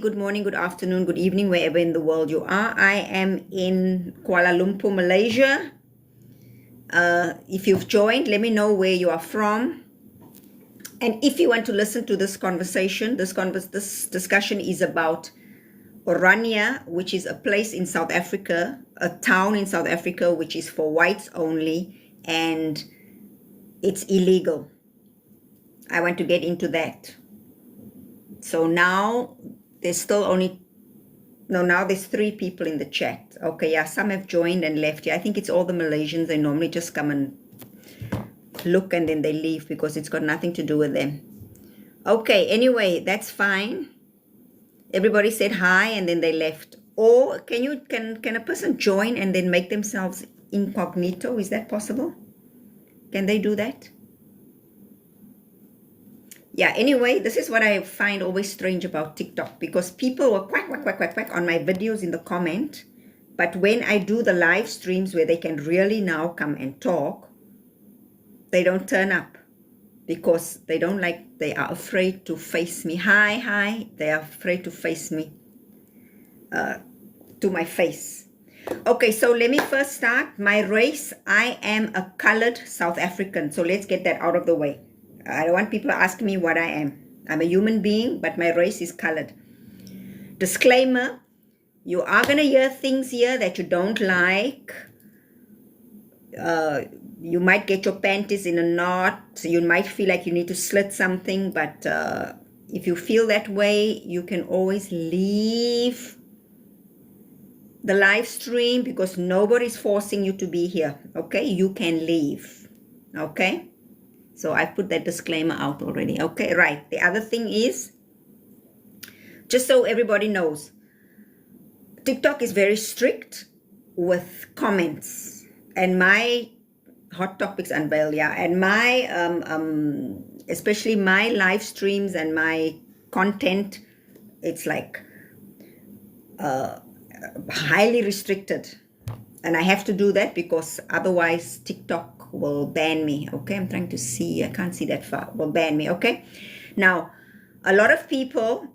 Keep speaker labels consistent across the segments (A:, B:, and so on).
A: good morning, good afternoon, good evening, wherever in the world you are. I am in Kuala Lumpur, Malaysia. If you've joined, let me know where you are from. And if you want to listen to this conversation, this discussion is about Orania, which is a place in South Africa, a town in South Africa, which is for whites only, and it's illegal. I want to get into that. So now there's still now there's 3 people in the chat. Okay, yeah, some have joined and left. Yeah, I think it's all the Malaysians. They normally just come and look and then they leave because it's got nothing to do with them. Okay, anyway, that's fine. Everybody said hi and then they left. Or can a person join and then make themselves incognito? Is that possible? Can they do that? Yeah, anyway, this is what I find always strange about TikTok, because people were quack on my videos in the comment, but when I do the live streams where they can really now come and talk, they don't turn up because they are afraid to face me. Hi, they are afraid to face me, to my face. Okay, so let me first start. My race, I am a colored South African, so let's get that out of the way. I don't want people to ask me what I am. I'm a human being, but my race is colored. Disclaimer, you are going to hear things here that you don't like. You might get your panties in a knot. You might feel like you need to slit something, but if you feel that way, you can always leave the live stream because nobody's forcing you to be here, okay? You can leave, okay? So I put that disclaimer out already. Okay, right. The other thing is, just so everybody knows, TikTok is very strict with comments. And my hot topics unveiled, yeah. And my, especially my live streams and my content, it's like highly restricted. And I have to do that because otherwise TikTok will ban me. Okay, I'm trying to see. I can't see that far. Will ban me. Okay. Now, a lot of people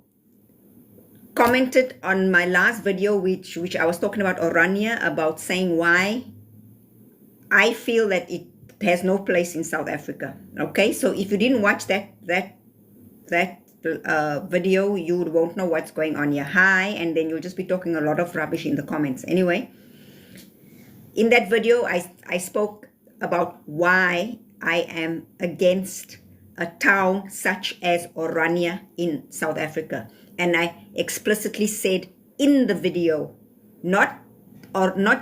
A: commented on my last video, which I was talking about Orania, about saying why I feel that it has no place in South Africa. Okay, so if you didn't watch that video, you won't know what's going on here. Hi, and then you'll just be talking a lot of rubbish in the comments. Anyway, in that video, I spoke about why I am against a town such as Orania in South Africa. And I explicitly said in the video, not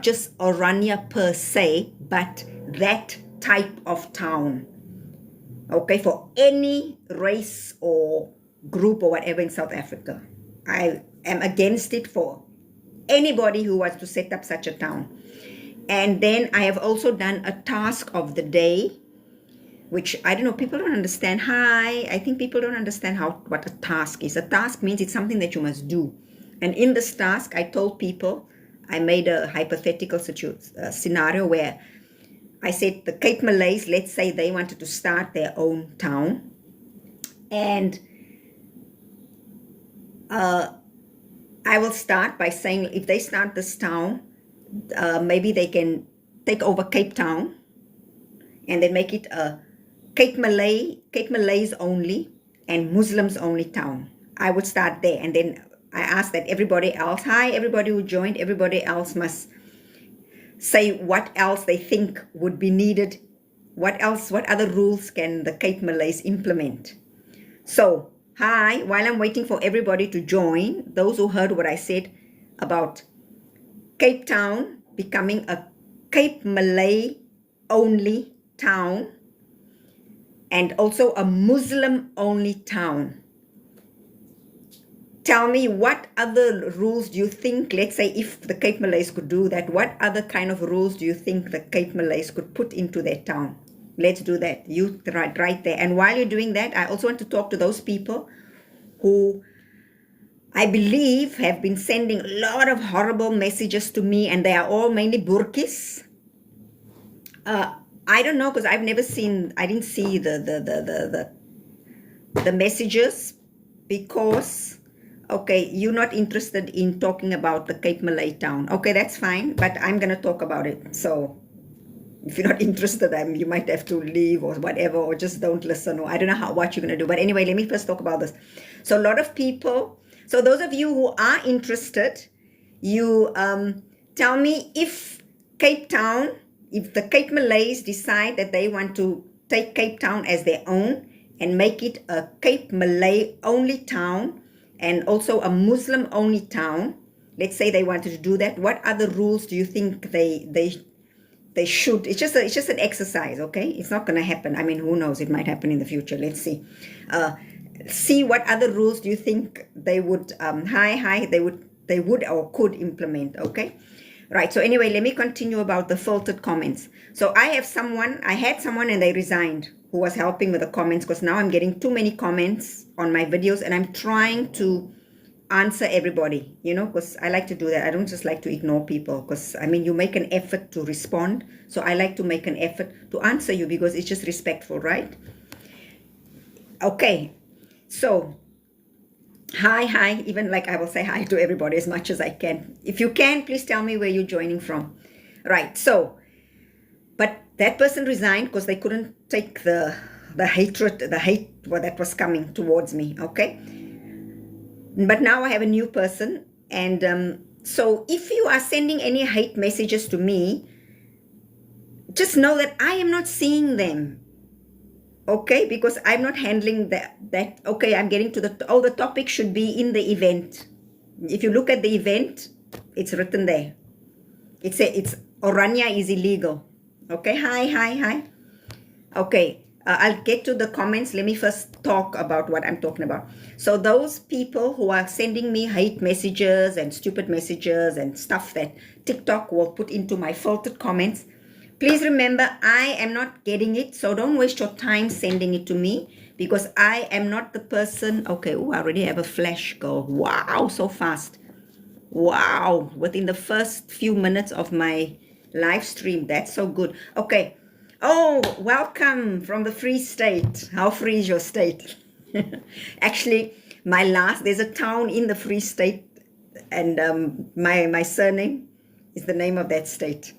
A: just Orania per se, but that type of town. Okay, for any race or group or whatever in South Africa. I am against it for anybody who wants to set up such a town. And then I have also done a task of the day, which I don't know, people don't understand. Hi, I think people don't understand what a task is. A task means it's something that you must do. And in this task, I told people, I made a hypothetical scenario where I said the Cape Malays, let's say they wanted to start their own town. And I will start by saying if they start this town, maybe they can take over Cape Town and then make it a Cape Malays only and Muslims only town. I would start there, and then I ask that everybody else, hi, everybody who joined, everybody else must say what else they think would be needed. What other rules can the Cape Malays implement? So, hi, while I'm waiting for everybody to join, those who heard what I said about Cape Town becoming a Cape Malay only town and also a Muslim only town. Tell me, what other rules do you think, let's say if the Cape Malays could do that, what other kind of rules do you think the Cape Malays could put into their town? Let's do that. You right there. And while you're doing that, I also want to talk to those people who I believe have been sending a lot of horrible messages to me, and they are all mainly Burkis. I don't know, because I didn't see the messages, because Okay, you're not interested in talking about the Cape Malay town. Okay, that's fine, but I'm going to talk about it. So if you're not interested, you might have to leave or whatever, or just don't listen, or I don't know what you're going to do. But anyway, let me first talk about this. So a lot of people, so those of you who are interested, you tell me if Cape Town, if the Cape Malays decide that they want to take Cape Town as their own and make it a Cape Malay only town and also a Muslim only town, let's say they wanted to do that, what other rules do you think they should? It's just an exercise, okay? It's not going to happen. I mean, who knows? It might happen in the future. Let's see. See what other rules do you think they would they would or could implement, okay? Right. So anyway, let me continue about the filtered comments. So I had someone and they resigned who was helping with the comments, because now I'm getting too many comments on my videos and I'm trying to answer everybody, because I like to do that. I don't just like to ignore people, because I mean, you make an effort to respond. So I like to make an effort to answer you because it's just respectful, right? Okay. So hi, even like I will say hi to everybody as much as I can. If you can, please tell me where you're joining from. Right. So, but that person resigned because they couldn't take the hate that was coming towards me, okay? But now I have a new person, and so if you are sending any hate messages to me, just know that I am not seeing them, okay? Because I'm not handling that. Okay, I'm getting to the topic should be in the event. If you look at the event, it's written there. It's Orania is illegal. Okay, hi. Okay. I'll get to the comments. Let me first talk about what I'm talking about. So those people who are sending me hate messages and stupid messages and stuff that TikTok will put into my filtered comments, please remember, I am not getting it. So don't waste your time sending it to me, because I am not the person. Okay, I already have a flash go. Wow, so fast. Wow, within the first few minutes of my live stream. That's so good. Okay. Oh, welcome from the Free State. How free is your state? Actually, there's a town in the Free State, and my surname is the name of that state.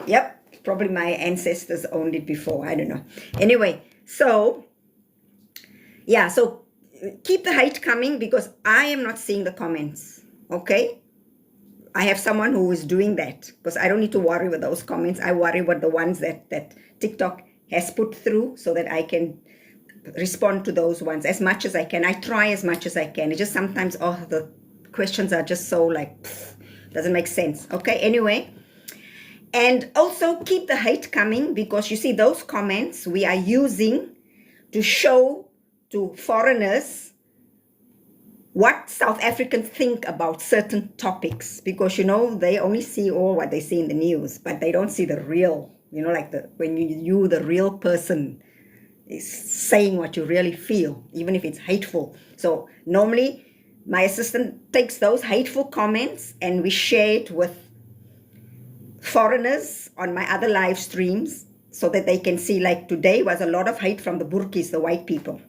A: Yep, probably my ancestors owned it before. I don't know. Anyway, so yeah, so keep the hate coming, because I am not seeing the comments, okay? I have someone who is doing that, because I don't need to worry with those comments. I worry with the ones that TikTok has put through, so that I can respond to those ones as much as I can. I try as much as I can. It's just sometimes, the questions are just so like, doesn't make sense. Okay, anyway. And also keep the hate coming, because you see those comments we are using to show to foreigners what South Africans think about certain topics, because they only see all what they see in the news, but they don't see the real, like when you the real person is saying what you really feel, even if it's hateful. So normally my assistant takes those hateful comments and we share it with foreigners on my other live streams, so that they can see. Like today was a lot of hate from the Burkis, the white people.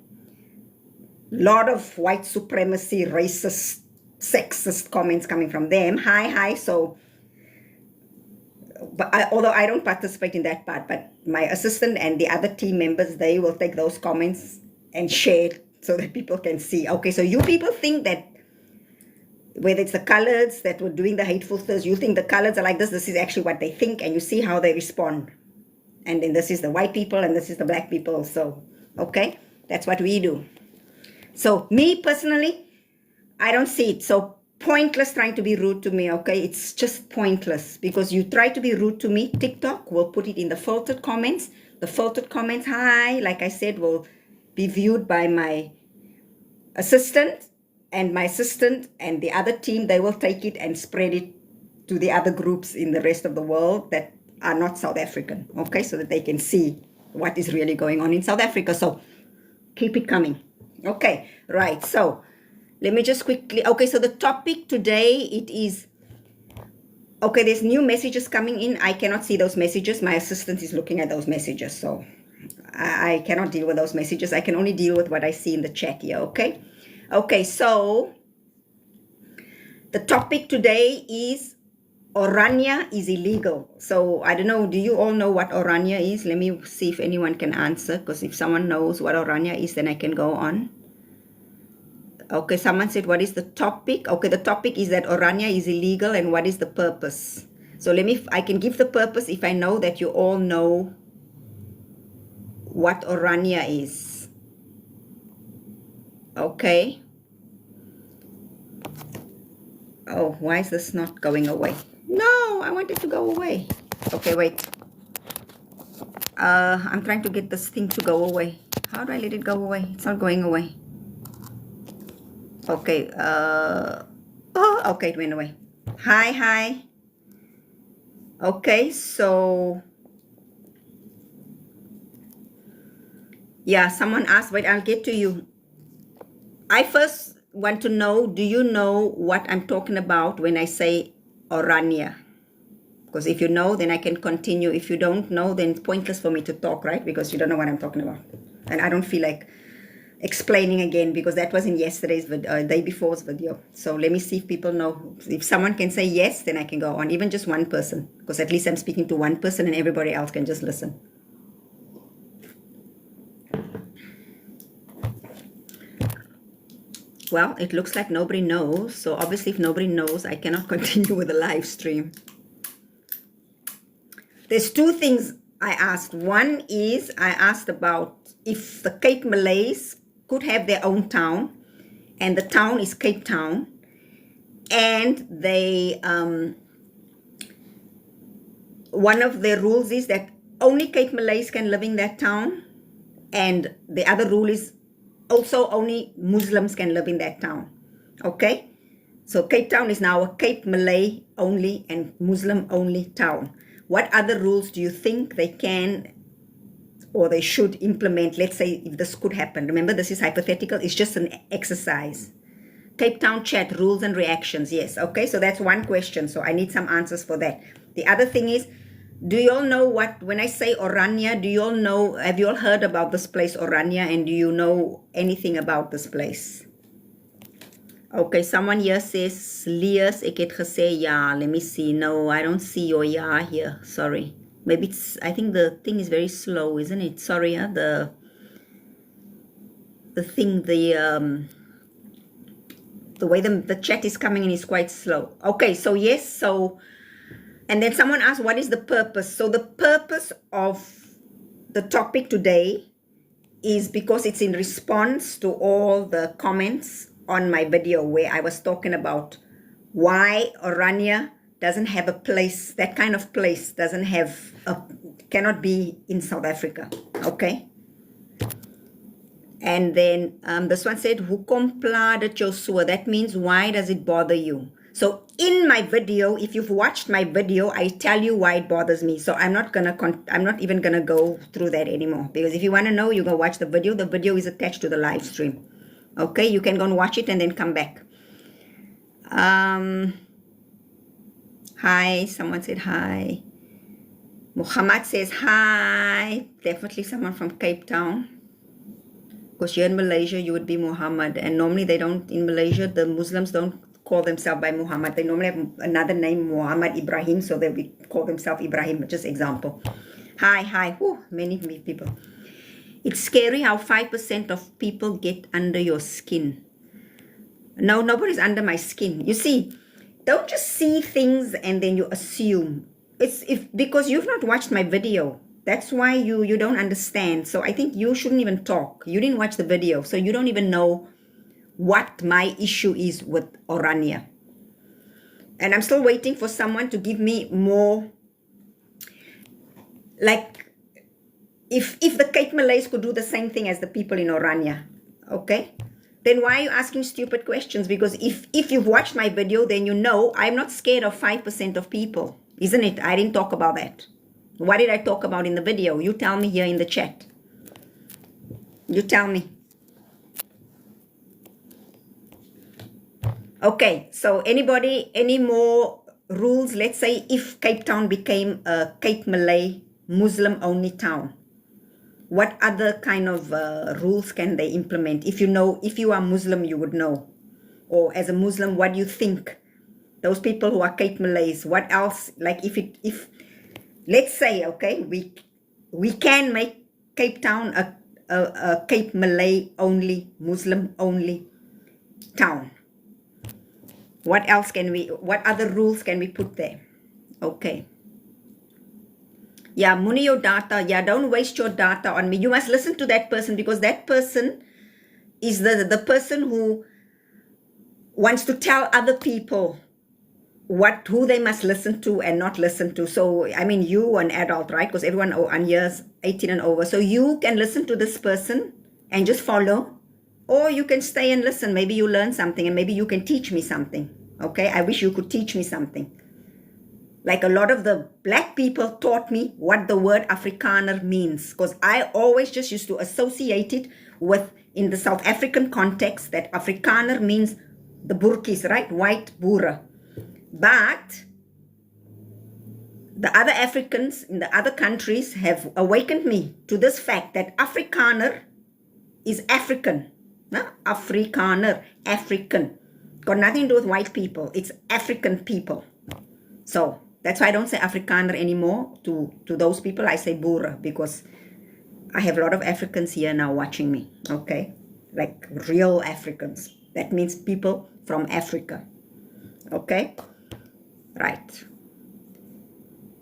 A: Lot of white supremacy, racist, sexist comments coming from them. Hi. So, although I don't participate in that part, but my assistant and the other team members, they will take those comments and share it so that people can see. Okay, so you people think that whether it's the coloreds that were doing the hateful things, you think the coloreds are like this. This is actually what they think, and you see how they respond. And then this is the white people and this is the black people. So, okay, that's what we do. So me personally, I don't see it. So pointless trying to be rude to me, okay? It's just pointless, because you try to be rude to me, TikTok will put it in the filtered comments. The filtered comments, hi, like I said, will be viewed by my assistant, and my assistant and the other team, they will take it and spread it to the other groups in the rest of the world that are not South African, okay? So that they can see what is really going on in South Africa. So keep it coming. Okay, right. So let me just quickly. Okay, so the topic today, it is. Okay, there's new messages coming in. I cannot see those messages. My assistant is looking at those messages, so I cannot deal with those messages. I can only deal with what I see in the chat here. Okay. Okay. So The topic today is Orania is illegal. So I don't know, do you all know what Orania is? Let me see if anyone can answer, because if someone knows what Orania is, then I can go on. Okay, someone said, what is the topic? Okay, the topic is that Orania is illegal and what is the purpose? So I can give the purpose if I know that you all know what Orania is. Okay. Oh, why is this not going away? No, I want it to go away. Okay, wait. I'm trying to get this thing to go away. How do I let it go away? It's not going away. Okay, oh, okay, it went away. Hi. Okay, so yeah, someone asked, wait, I'll get to you. I first want to know, do you know what I'm talking about when I say Orania? Because if you know, then I can continue. If you don't know, then it's pointless for me to talk, right? Because you don't know what I'm talking about. And I don't feel like explaining again, because that was in yesterday's video, day before's video. So let me see if people know. If someone can say yes, then I can go on. Even just one person, because at least I'm speaking to one person and everybody else can just listen. Well, it looks like nobody knows. So obviously if nobody knows, I cannot continue with the live stream. There's two things I asked. One is I asked about if the Cape Malays could have their own town, and the town is Cape Town, and they one of their rules is that only Cape Malays can live in that town, and the other rule is also only Muslims can live in that town. Okay, so Cape Town is now a Cape Malay only and Muslim only town. What other rules do you think they can or they should implement? Let's say if this could happen. Remember, this is hypothetical. It's just an exercise. Cape Town chat, rules and reactions. Yes. Okay. So that's one question. So I need some answers for that. The other thing is, do you all know what, when I say Orania, do you all know, have you all heard about this place Orania, and do you know anything about this place? Okay, someone here says, Leas, ek het gesê ja. Let me see. No, I don't see your ja here. Sorry. Maybe it's, I think the thing is very slow, isn't it? Sorry, the thing, the way the chat is coming in is quite slow. Okay, so yes, so, and then someone asked, what is the purpose? So the purpose of the topic today is because it's in response to all the comments on my video where I was talking about why Orania doesn't have a place, that kind of place doesn't have, cannot be in South Africa, okay? And then this one said, Hoekom pla dit jou so? That means, why does it bother you? So in my video, if you've watched my video, I tell you why it bothers me. So I'm not even gonna go through that anymore, because if you want to know, you go watch the video. The video is attached to the live stream. Okay, you can go and watch it and then come back. Hi, someone said hi. Muhammad says hi. Definitely someone from Cape Town. Because here in Malaysia, you would be Muhammad. And normally they don't, in Malaysia, the Muslims don't call themselves by Muhammad. They normally have another name, Muhammad Ibrahim. So they'll call themselves Ibrahim, just example. Hi. Whew, many people. It's scary how 5% of people get under your skin. No, nobody's under my skin. You see, don't just see things and then you assume. It's because you've not watched my video. That's why you don't understand. So I think you shouldn't even talk. You didn't watch the video, so you don't even know what my issue is with Orania. And I'm still waiting for someone to give me more, like, if the Cape Malays could do the same thing as the people in Orania, okay? Then why are you asking stupid questions? Because if you've watched my video, then you know I'm not scared of 5% of people, isn't it? I didn't talk about that. What did I talk about in the video? You tell me here in the chat. You tell me. Okay, so anybody, any more rules? Let's say if Cape Town became a Cape Malay Muslim only town, what other kind of rules can they implement? If you know, if you are Muslim, you would know. Or as a Muslim, what do you think those people who are Cape Malays, what else? Like if let's say, okay, we can make Cape Town a Cape Malay only, Muslim only town. What else can we, what other rules can we put there? Okay. Yeah, Muni, your data. Yeah, don't waste your data on me. You must listen to that person, because that person is the person who wants to tell other people who they must listen to and not listen to. So, I mean, you an adult, right? Because everyone on years 18 and over. So you can listen to this person and just follow, or you can stay and listen. Maybe you learn something, and maybe you can teach me something. Okay, I wish you could teach me something. Like a lot of the black people taught me what the word Afrikaner means, because I always just used to associate it with, in the South African context, that Afrikaner means the Burkies, right? White Boere. But the other Africans in the other countries have awakened me to this fact that Afrikaner is African. No? Afrikaner, African. Got nothing to do with white people. It's African people. So that's why I don't say Afrikaner anymore to those people. I say Boere, because I have a lot of Africans here now watching me, okay? Like real Africans. That means people from Africa, okay? Right.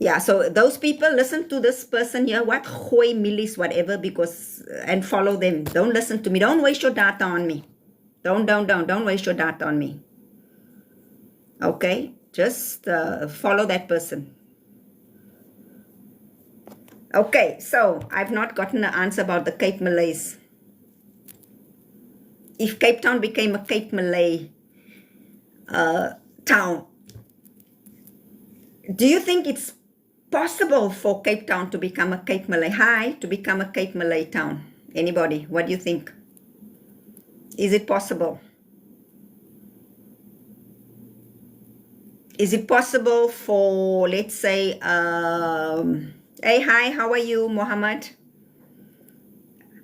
A: Yeah, so those people, listen to this person here, what? Gooi Millies, whatever, because, and follow them. Don't listen to me. Don't waste your data on me. Don't waste your data on me. Okay? Just follow that person. Okay, so I've not gotten an answer about the Cape Malays. If Cape Town became a Cape Malay town, do you think it's possible for Cape Town to become a Cape Malay? Hi, to become a Cape Malay town? Anybody? What do you think? Is it possible? Is it possible for, let's say, hey, hi, how are you, Mohammed?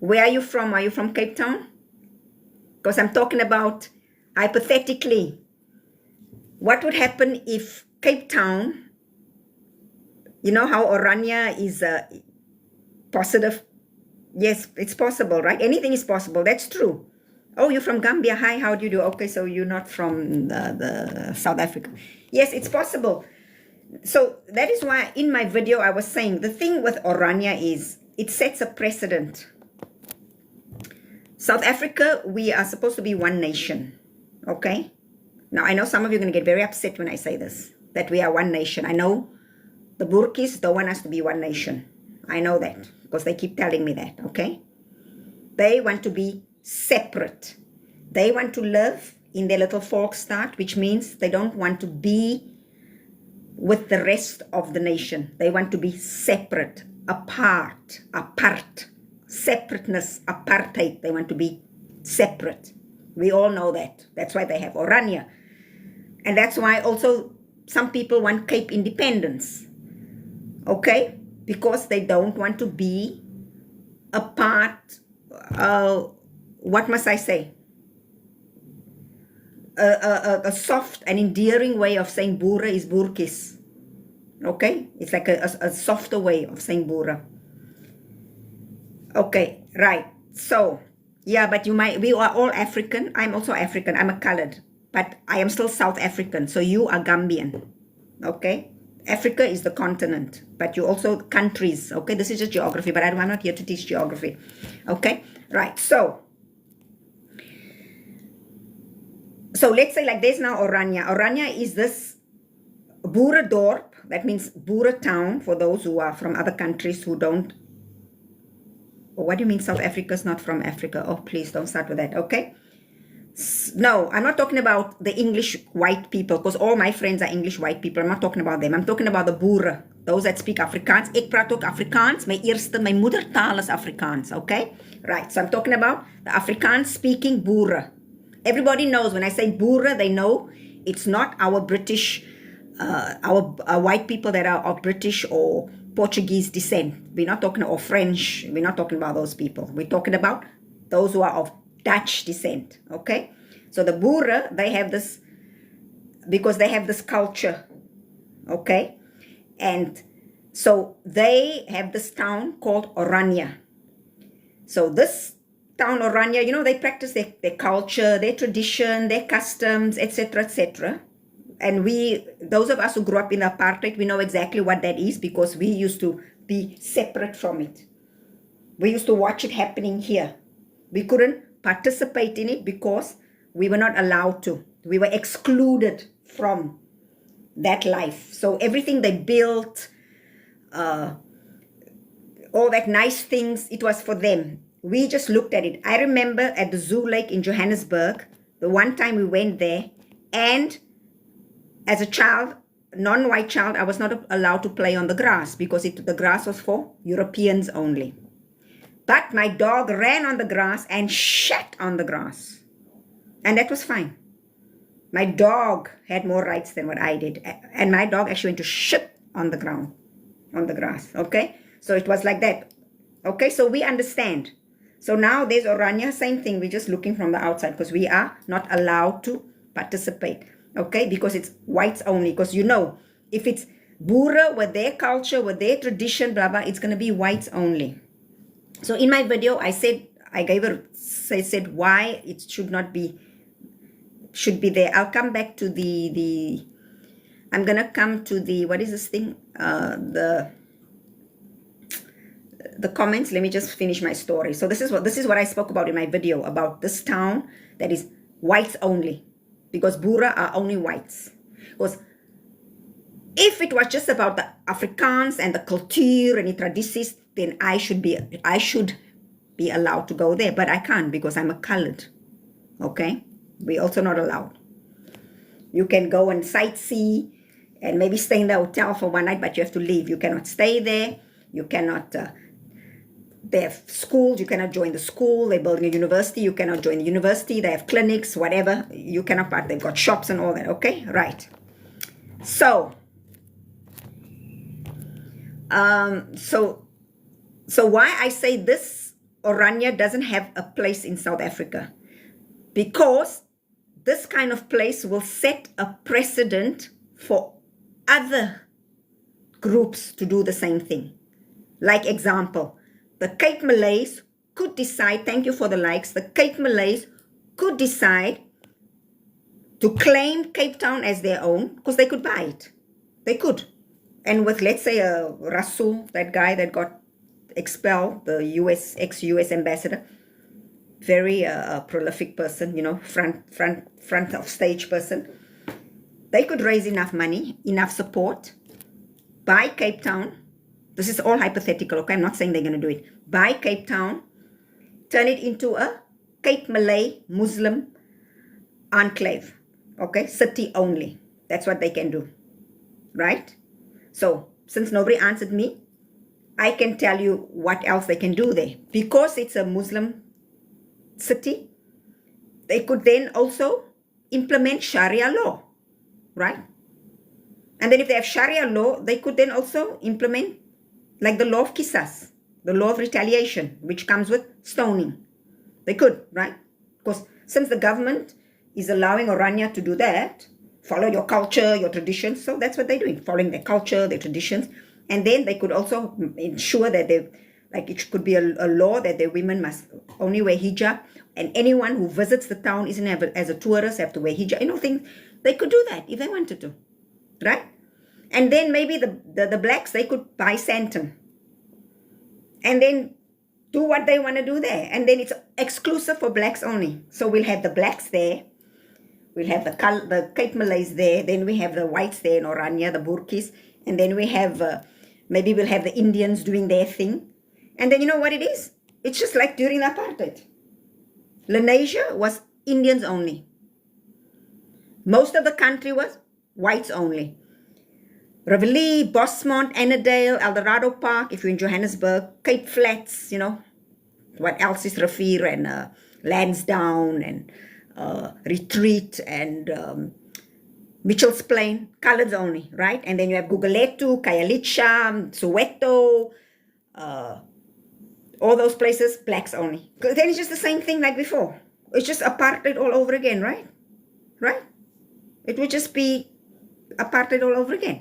A: Where are you from? Are you from Cape Town? Because I'm talking about, hypothetically, what would happen if Cape Town, you know how Orania is positive? Yes, it's possible, right? Anything is possible. That's true. Oh, you're from Gambia. Hi, how do you do? Okay, so you're not from the South Africa. Yes, it's possible. So that is why in my video I was saying the thing with Orania is it sets a precedent. South Africa, we are supposed to be one nation. Okay? Now, I know some of you are going to get very upset when I say this, that we are one nation. I know the Burkis don't want us to be one nation. I know that because they keep telling me that, okay? They want to be separate. They want to live in their little Volksstaat, which means they don't want to be with the rest of the nation. They want to be separate, apart, separateness, apartheid. They want to be separate. We all know that. That's why they have Orania. And that's why also some people want Cape independence. Okay? Because they don't want to be a part, what must I say? A soft and endearing way of saying Boere is Boertjies. Okay? It's like a softer way of saying Boere. Okay, right. So, yeah, but we are all African. I'm also African. I'm a colored. But I am still South African. So you are Gambian. Okay? Africa is the continent. But you also countries. Okay? This is just geography. But I'm not here to teach geography. Okay? Right. So let's say like there's now Orania. Orania is this Boerendorp. That means Boere town for those who are from other countries who don't. What do you mean South Africa is not from Africa? Oh, please don't start with that, okay? No, I'm not talking about the English white people, because all my friends are English white people. I'm not talking about them. I'm talking about the Boere, those that speak Afrikaans. Ek praat ook Afrikaans. My moedertaal is Afrikaans, okay? Right, so I'm talking about the Afrikaans-speaking Boere. Everybody knows when I say Boere, they know it's not our British, our white people that are of British or Portuguese descent. We're not talking about French. We're not talking about those people. We're talking about those who are of Dutch descent. Okay? So the Boere, they have this because they have this culture, okay? And so they have this town called Orania. So this town Orania, you know, they practice their culture, their tradition, their customs, etc., etc. And those of us who grew up in apartheid, we know exactly what that is because we used to be separate from it. We used to watch it happening here. We couldn't participate in it because we were not allowed to. We were excluded from that life. So everything they built, all that nice things, it was for them. We just looked at it. I remember at the Zoo Lake in Johannesburg, the one time we went there, and as a child, non-white child, I was not allowed to play on the grass because the grass was for Europeans only. But my dog ran on the grass and shat on the grass. And that was fine. My dog had more rights than what I did. And my dog actually went to shit on the ground, on the grass, okay? So it was like that. Okay, so we understand. So now there's Orania, same thing. We're just looking from the outside because we are not allowed to participate, okay? Because it's whites only. Because you know, if it's Boere with their culture, with their tradition, blah, blah, it's going to be whites only. So in my video, I said why it should not be, should be there. I'll come back to I'm going to come to what is this thing? The comments. Let me just finish my story. So this is what I spoke about in my video about this town that is whites only, because Boere are only whites. Because if it was just about the Afrikaans and the culture and the tradities, then I should be allowed to go there, but I can't because I'm a colored. Okay, we're also not allowed. You can go and sightsee and maybe stay in the hotel for one night, but you have to leave. You cannot stay there. You cannot. They have schools. You cannot join the school. They're building a university. You cannot join the university. They have clinics, whatever. You cannot. But they've got shops and all that. Okay, right. So. So why I say this Orania doesn't have a place in South Africa? Because this kind of place will set a precedent for other groups to do the same thing. Like example, the Cape Malays could decide, thank you for the likes, the Cape Malays could decide to claim Cape Town as their own because they could buy it. They could. And with, let's say, Rasul, that guy that got expelled, the ex-US ambassador, very prolific person, you know, front of stage person. They could raise enough money, enough support, buy Cape Town. This is all hypothetical, okay? I'm not saying they're going to do it. Buy Cape Town, turn it into a Cape Malay Muslim enclave, okay? City only. That's what they can do, right? So, since nobody answered me, I can tell you what else they can do there. Because it's a Muslim city, they could then also implement Sharia law, right? And then if they have Sharia law, they could then also implement like the law of Qisas, the law of retaliation, which comes with stoning. They could, right? Because since the government is allowing Orania to do that, follow your culture, your traditions. So that's what they're doing, following their culture, their traditions. And then they could also ensure that it could be a law that the women must only wear hijab. And anyone who visits the town isn't as a tourist have to wear hijab. You know, things, they could do that if they wanted to, right? And then maybe the blacks, they could buy Santon. And then do what they want to do there. And then it's exclusive for blacks only. So we'll have the blacks there. We'll have the Cape Malays there. Then we have the whites there in Orania, the Burkis. And then we have, maybe we'll have the Indians doing their thing. And then you know what it is? It's just like during apartheid. Lenasia was Indians only. Most of the country was whites only. Reveille, Bosmont, Annandale, Eldorado Park, if you're in Johannesburg, Cape Flats, you know. What else is Rivier and Lansdowne and Retreat and Mitchell's Plain, colors only, right? And then you have Guguletu, Khayelitsha, Soweto, all those places, blacks only. Then it's just the same thing like before. It's just apartheid all over again, right? Right? It would just be apartheid all over again.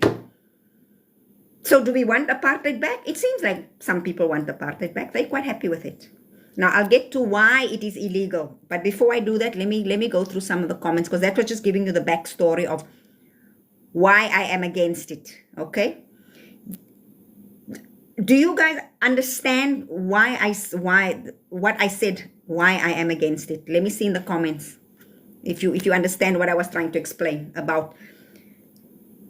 A: So do we want apartheid back? It seems like some people want apartheid back. They're quite happy with it. Now I'll get to why it is illegal. But before I do that, let me go through some of the comments, because that was just giving you the backstory of why I am against it. Okay? Do you guys understand what I said, why I am against it? Let me see in the comments if you understand what I was trying to explain about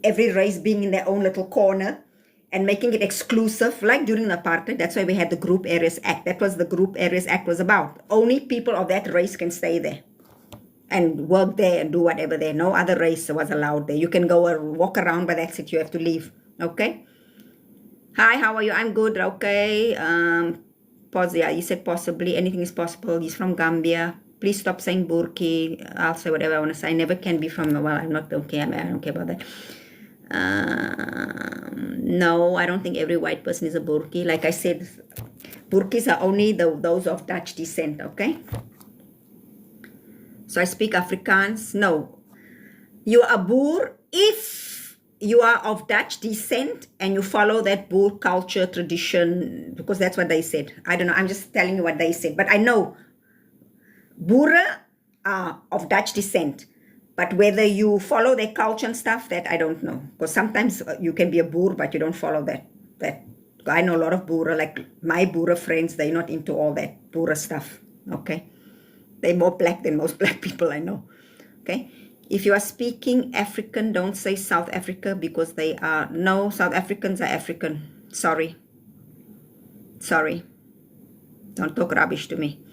A: every race being in their own little corner and making it exclusive, like during apartheid. That's why we had the Group Areas Act. That was the Group Areas Act was about. Only people of that race can stay there and work there and do whatever there. No other race was allowed there. You can go or walk around, but that's it. You have to leave. Okay? Hi, how are you? I'm good. Okay. Pause. Yeah, you said possibly. Anything is possible. He's from Gambia. Please stop saying Burki. I'll say whatever I want to say. I never can be from, well, I'm not okay. I don't care about that. No, I don't think every white person is a Burki. Like I said, Burkis are only those of Dutch descent, okay? So I speak Afrikaans. No, you are a Boer if you are of Dutch descent and you follow that Boer culture, tradition, because that's what they said. I don't know. I'm just telling you what they said. But I know Boeren are of Dutch descent. But whether you follow their culture and stuff, that I don't know. Because sometimes you can be a Boer, but you don't follow that. I know a lot of Boer, like my Boer friends, they're not into all that Boer stuff. Okay? They're more black than most black people I know. Okay? If you are speaking African, don't say South Africa, because they are, no, South Africans are African. Sorry. Sorry. Don't talk rubbish to me.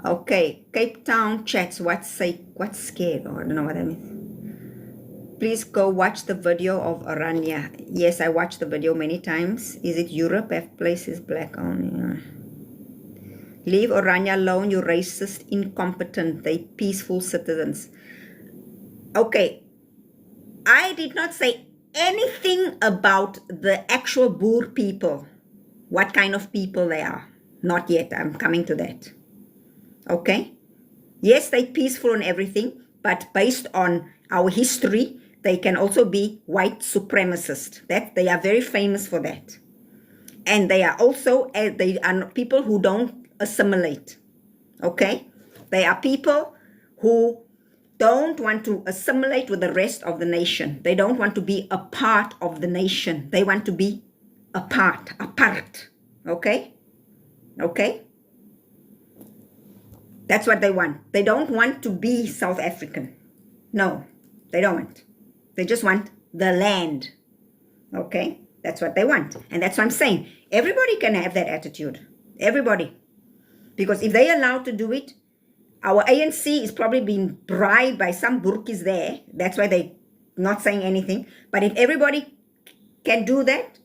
A: Okay, Cape Town chats, what's scared? Oh, I don't know what that means. Please go watch the video of Orania. Yes, I watched the video many times. Is it Europe? Have places black only? Leave Orania alone, you racist, incompetent. They peaceful citizens. Okay, I did not say anything about the actual Boer people. What kind of people they are. Not yet, I'm coming to that. Okay? Yes, they're peaceful and everything, but based on our history, they can also be white supremacists. That they are very famous for that. And they are also, they are people who don't assimilate. Okay? They are people who don't want to assimilate with the rest of the nation. They don't want to be a part of the nation. They want to be apart. Okay? Okay? That's what they want. They don't want to be South African. No, they don't want. They just want the land. Okay? That's what they want. And that's what I'm saying. Everybody can have that attitude. Everybody. Because if they're allowed to do it, our ANC is probably being bribed by some Burkis there. That's why they're not saying anything. But if everybody can do that,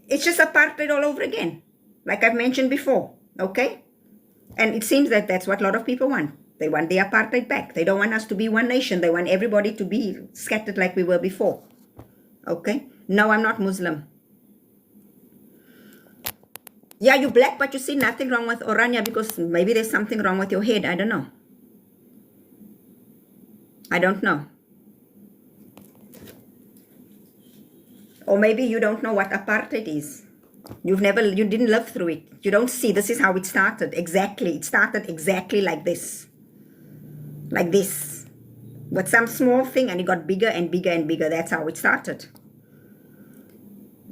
A: it's just apartheid all over again. Like I've mentioned before. Okay? And it seems that that's what a lot of people want. They want the apartheid back. They don't want us to be one nation. They want everybody to be scattered like we were before. Okay? No, I'm not Muslim. Yeah, you're black, but you see nothing wrong with Orania, because maybe there's something wrong with your head. I don't know. I don't know. Or maybe you don't know what apartheid is. You didn't live through it. You don't see. This is how it started. Exactly. It started exactly like this. Like this. With some small thing, and it got bigger and bigger and bigger. That's how it started.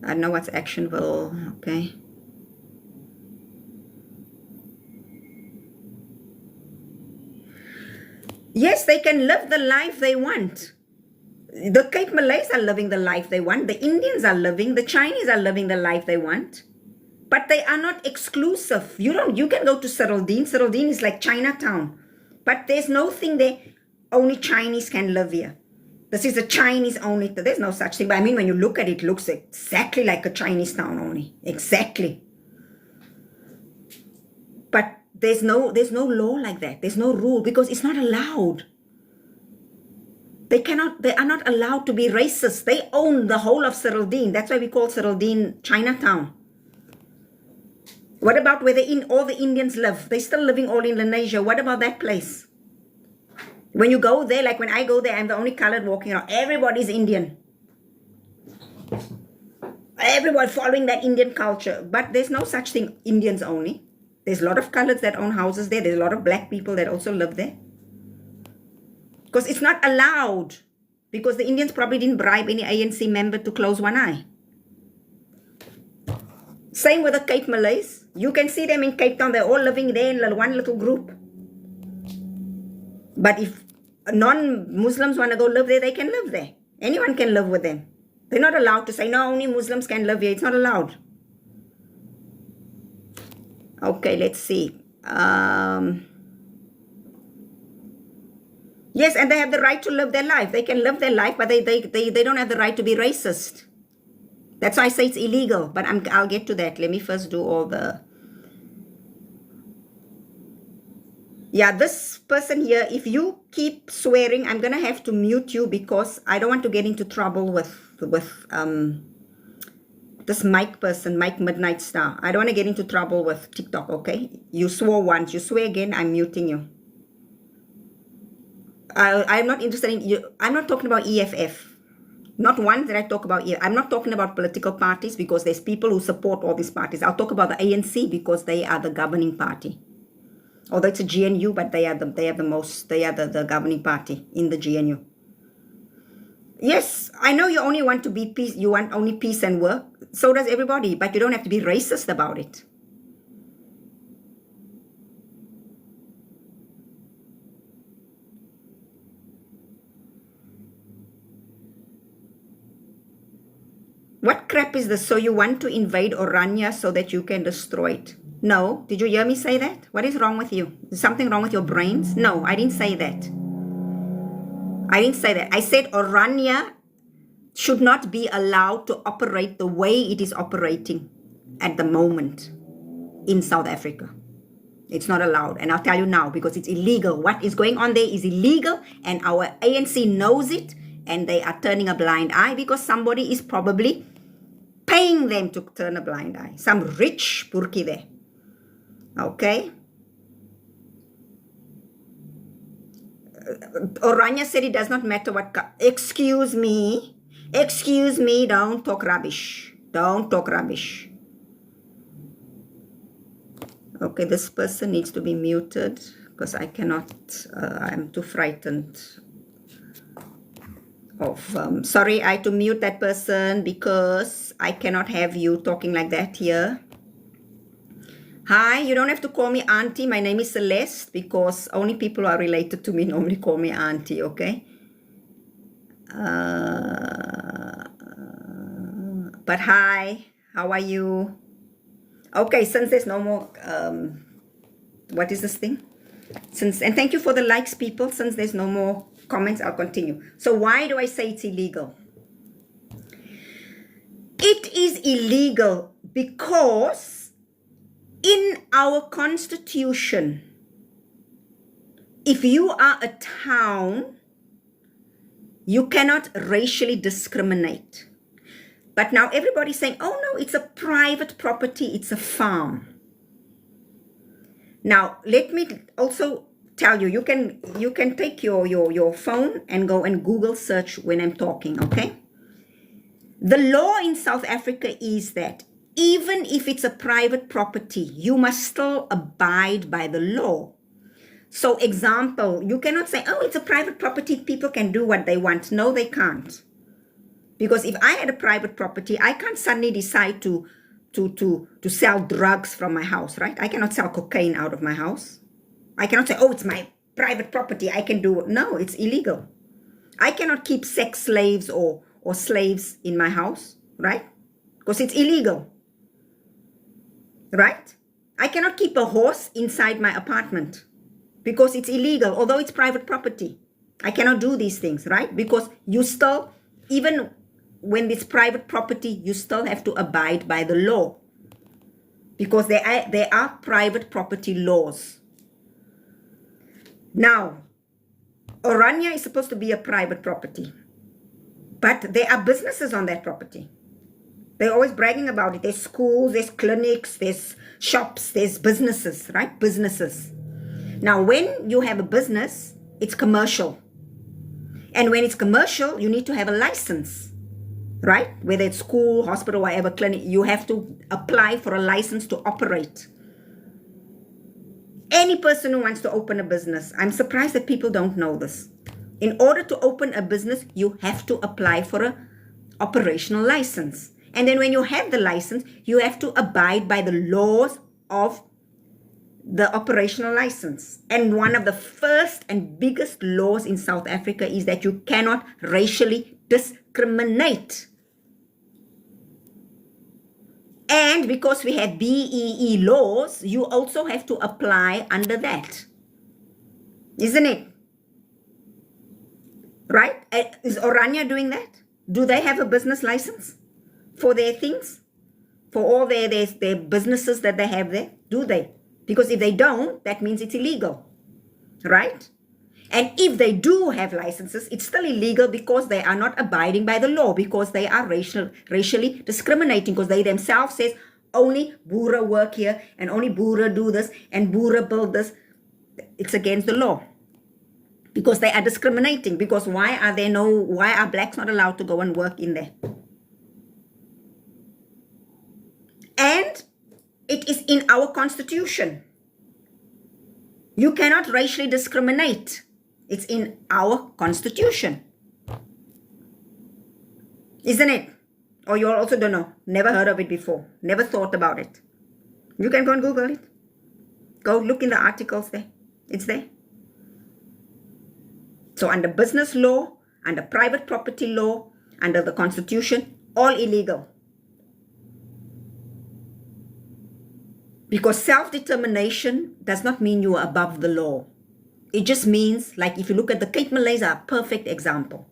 A: I don't know what's actionable. Okay. Yes, they can live the life they want. The Cape Malays are living the life they want. The Indians are living. The Chinese are living the life they want. But they are not exclusive. You can go to Seraldine. Seraldine is like Chinatown. But there's no thing there. Only Chinese can live here. This is a Chinese only. There's no such thing. But I mean, when you look at it, it looks exactly like a Chinese town only. Exactly. But there's no law like that. There's no rule, because it's not allowed. They are not allowed to be racist. They own the whole of Seraldine. That's why we call Seraldine Chinatown. What about where all the Indians live? They're still living all in Indonesia. What about that place? When you go there, like when I go there, I'm the only colored walking around. Everybody's Indian. Everyone following that Indian culture. But there's no such thing, Indians only. There's a lot of coloreds that own houses there. There's a lot of black people that also live there. Because it's not allowed. Because the Indians probably didn't bribe any ANC member to close one eye. Same with the Cape Malays. You can see them in Cape Town. They're all living there in one little group. But if non-Muslims want to go live there, they can live there. Anyone can live with them. They're not allowed to say, no, only Muslims can live here. It's not allowed. Okay, let's see. Yes, and they have the right to live their life. They can live their life, but they don't have the right to be racist. That's why I say it's illegal, but I'll get to that. Let me first do all the... Yeah, this person here, if you keep swearing, I'm going to have to mute you because I don't want to get into trouble with this Mike person, Mike Midnight Star. I don't want to get into trouble with TikTok, okay? You swore once, you swear again, I'm muting you. I'm not interested in you. I'm not talking about EFF. Not once did I talk about EFF. I'm not talking about political parties because there's people who support all these parties. I'll talk about the ANC because they are the governing party. Although it's a GNU, but they are the governing party in the GNU. Yes, I know you only want to be peace. You want only peace and work. So does everybody, but you don't have to be racist about it. What crap is this? So you want to invade Orania so that you can destroy it? No. Did you hear me say that? What is wrong with you? Is something wrong with your brains? No, I didn't say that. I didn't say that. I said Orania should not be allowed to operate the way it is operating at the moment in South Africa. It's not allowed. And I'll tell you now because it's illegal. What is going on there is illegal and our ANC knows it and they are turning a blind eye because somebody is probably paying them to turn a blind eye. Some rich burki there. Okay? Orania said it does not matter what... Excuse me, don't talk rubbish. Don't talk rubbish. Okay, this person needs to be muted because I cannot... I'm too frightened of... sorry, I had to mute that person because I cannot have you talking like that here. Hi, you don't have to call me auntie. My name is Celeste because only people who are related to me normally call me auntie, okay? But hi, how are you? Okay, since there's no more, what is this thing? And thank you for the likes, people. Since there's no more comments, I'll continue. So why do I say it's illegal? It is illegal because in our constitution, if you are a town, you cannot racially discriminate. But now everybody's saying, oh no, it's a private property, it's a farm. Now, let me also tell you, you can take your phone and go and Google search when I'm talking, okay? The law in South Africa is that even if it's a private property, you must still abide by the law. So example, you cannot say, oh, it's a private property, people can do what they want. No, they can't. Because if I had a private property, I can't suddenly decide to sell drugs from my house, right? I cannot sell cocaine out of my house. I cannot say, oh, it's my private property, I can do it. No, it's illegal. I cannot keep sex slaves or slaves in my house, right? Because it's illegal. Right? I cannot keep a horse inside my apartment because it's illegal, although it's private property. I cannot do these things, right? Because you still, even when it's private property, you still have to abide by the law because there are private property laws. Now, Orania is supposed to be a private property, but there are businesses on that property. They're always bragging about it. There's schools, there's clinics, there's shops, there's businesses, right? Businesses. Now, when you have a business, it's commercial. And when it's commercial, you need to have a license, right? Whether it's school, hospital, whatever, clinic, you have to apply for a license to operate. Any person who wants to open a business, I'm surprised that people don't know this. In order to open a business, you have to apply for an operational license. And then when you have the license, you have to abide by the laws of the operational license. And one of the first and biggest laws in South Africa is that you cannot racially discriminate. And because we have BEE laws, you also have to apply under that. Isn't it? Right? Is Orania doing that? Do they have a business license for their things? For all their businesses that they have there? Do they? Because if they don't, that means it's illegal. Right? And if they do have licenses, it's still illegal because they are not abiding by the law, because they are racially discriminating, because they themselves says only Boere work here and only Boere do this and Boere build this. It's against the law. Because they are discriminating. Because why are blacks not allowed to go and work in there? And it is in our constitution. You cannot racially discriminate. It's in our constitution. Isn't it? Or you also don't know. Never heard of it before. Never thought about it. You can go and Google it. Go look in the articles there. It's there. So under business law, under private property law, under the constitution, all illegal. Because self-determination does not mean you are above the law. It just means, like if you look at the Cape Malays are a perfect example.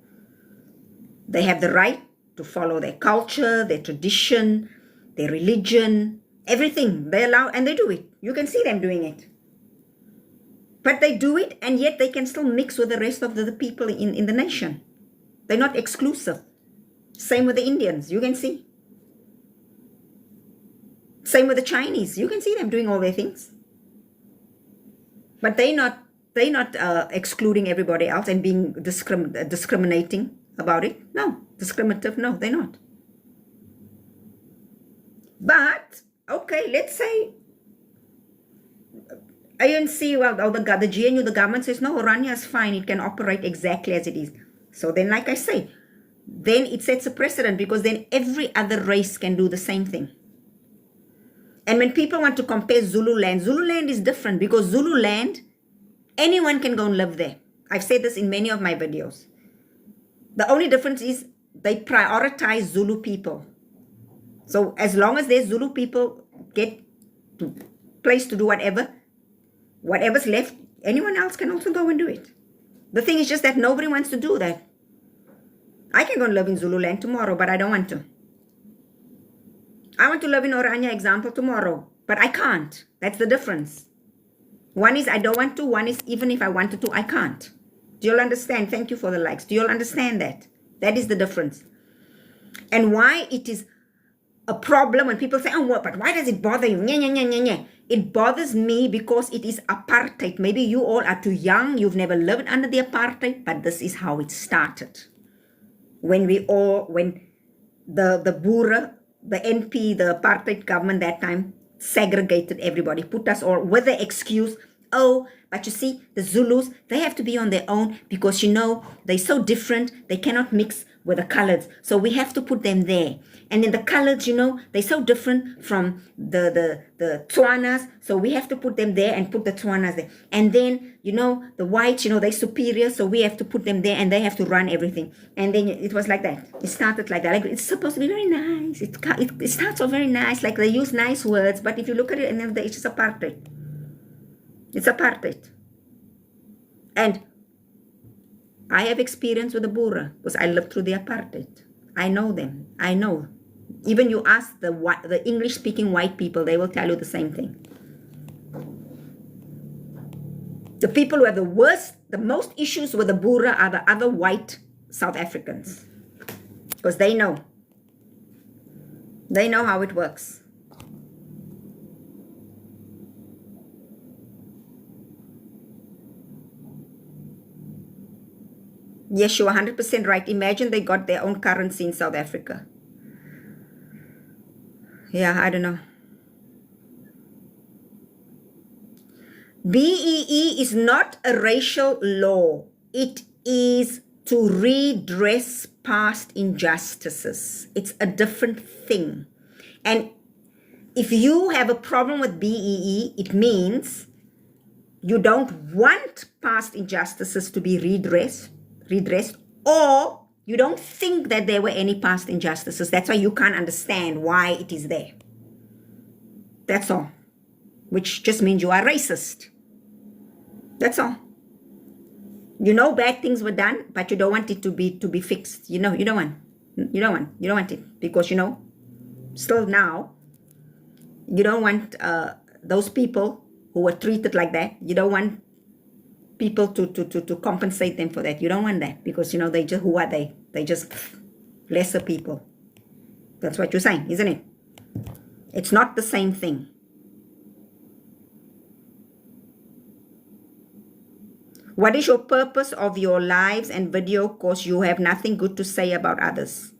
A: They have the right to follow their culture, their tradition, their religion, everything. They allow, and they do it. You can see them doing it. But they do it, and yet they can still mix with the rest of the people in the nation. They're not exclusive. Same with the Indians, you can see. Same with the Chinese. You can see them doing all their things. But they're not excluding everybody else and being discriminating about it. No. Discriminative, no, they're not. But, okay, let's say ANC, well, the GNU, the government says, no, Orania is fine. It can operate exactly as it is. So then, like I say, then it sets a precedent because then every other race can do the same thing. And when people want to compare Zululand is different because Zululand, anyone can go and live there. I've said this in many of my videos. The only difference is they prioritize Zulu people. So as long as there's Zulu people get to place to do whatever's left, anyone else can also go and do it. The thing is just that nobody wants to do that. I can go and live in Zululand tomorrow, but I don't want to. I want to live in Orania example tomorrow, but I can't. That's the difference. One is I don't want to, one is even if I wanted to, I can't. Do you all understand? Thank you for the likes. Do you all understand that? That is the difference. And why it is a problem when people say, oh, but why does it bother you? Nya, nya, nya, nya, nya. It bothers me because it is apartheid. Maybe you all are too young. You've never lived under the apartheid, but this is how it started. When the Boere, the NP, the apartheid government that time, segregated everybody, put us all with the excuse, oh, but you see, the Zulus, they have to be on their own because, you know, they're so different, they cannot mix with the coloreds. So we have to put them there. And then the coloreds, you know, they're so different from the Tswanas, so we have to put them there and put the Tswanas there. And then, you know, the whites, you know, they're superior, so we have to put them there and they have to run everything. And then it was like that. It started like that. Like, it's supposed to be very nice. It starts off very nice, like they use nice words, but if you look at it, and then it's just apartheid. It's apartheid. And I have experience with the Boere because I lived through the apartheid. I know them. I know. Even you ask the English-speaking white people, they will tell you the same thing. The people who have the most issues with the Boere are the other white South Africans. Because they know. They know how it works. Yes, you're 100% right. Imagine they got their own currency in South Africa. Yeah, I don't know. BEE is not a racial law. It is to redress past injustices. It's a different thing. And if you have a problem with BEE, it means you don't want past injustices to be redressed, or you don't think that there were any past injustices. That's why you can't understand why it is there. That's all. Which just means you are racist. That's all. You know bad things were done, but you don't want it to be fixed. You don't want it, because still now you don't want those people who were treated like that. You don't want people to compensate them for that. You don't want that, because they just, who are they? They just lesser people. That's what you're saying, isn't it? It's not the same thing. What is your purpose of your lives and video? Cause you have nothing good to say about others.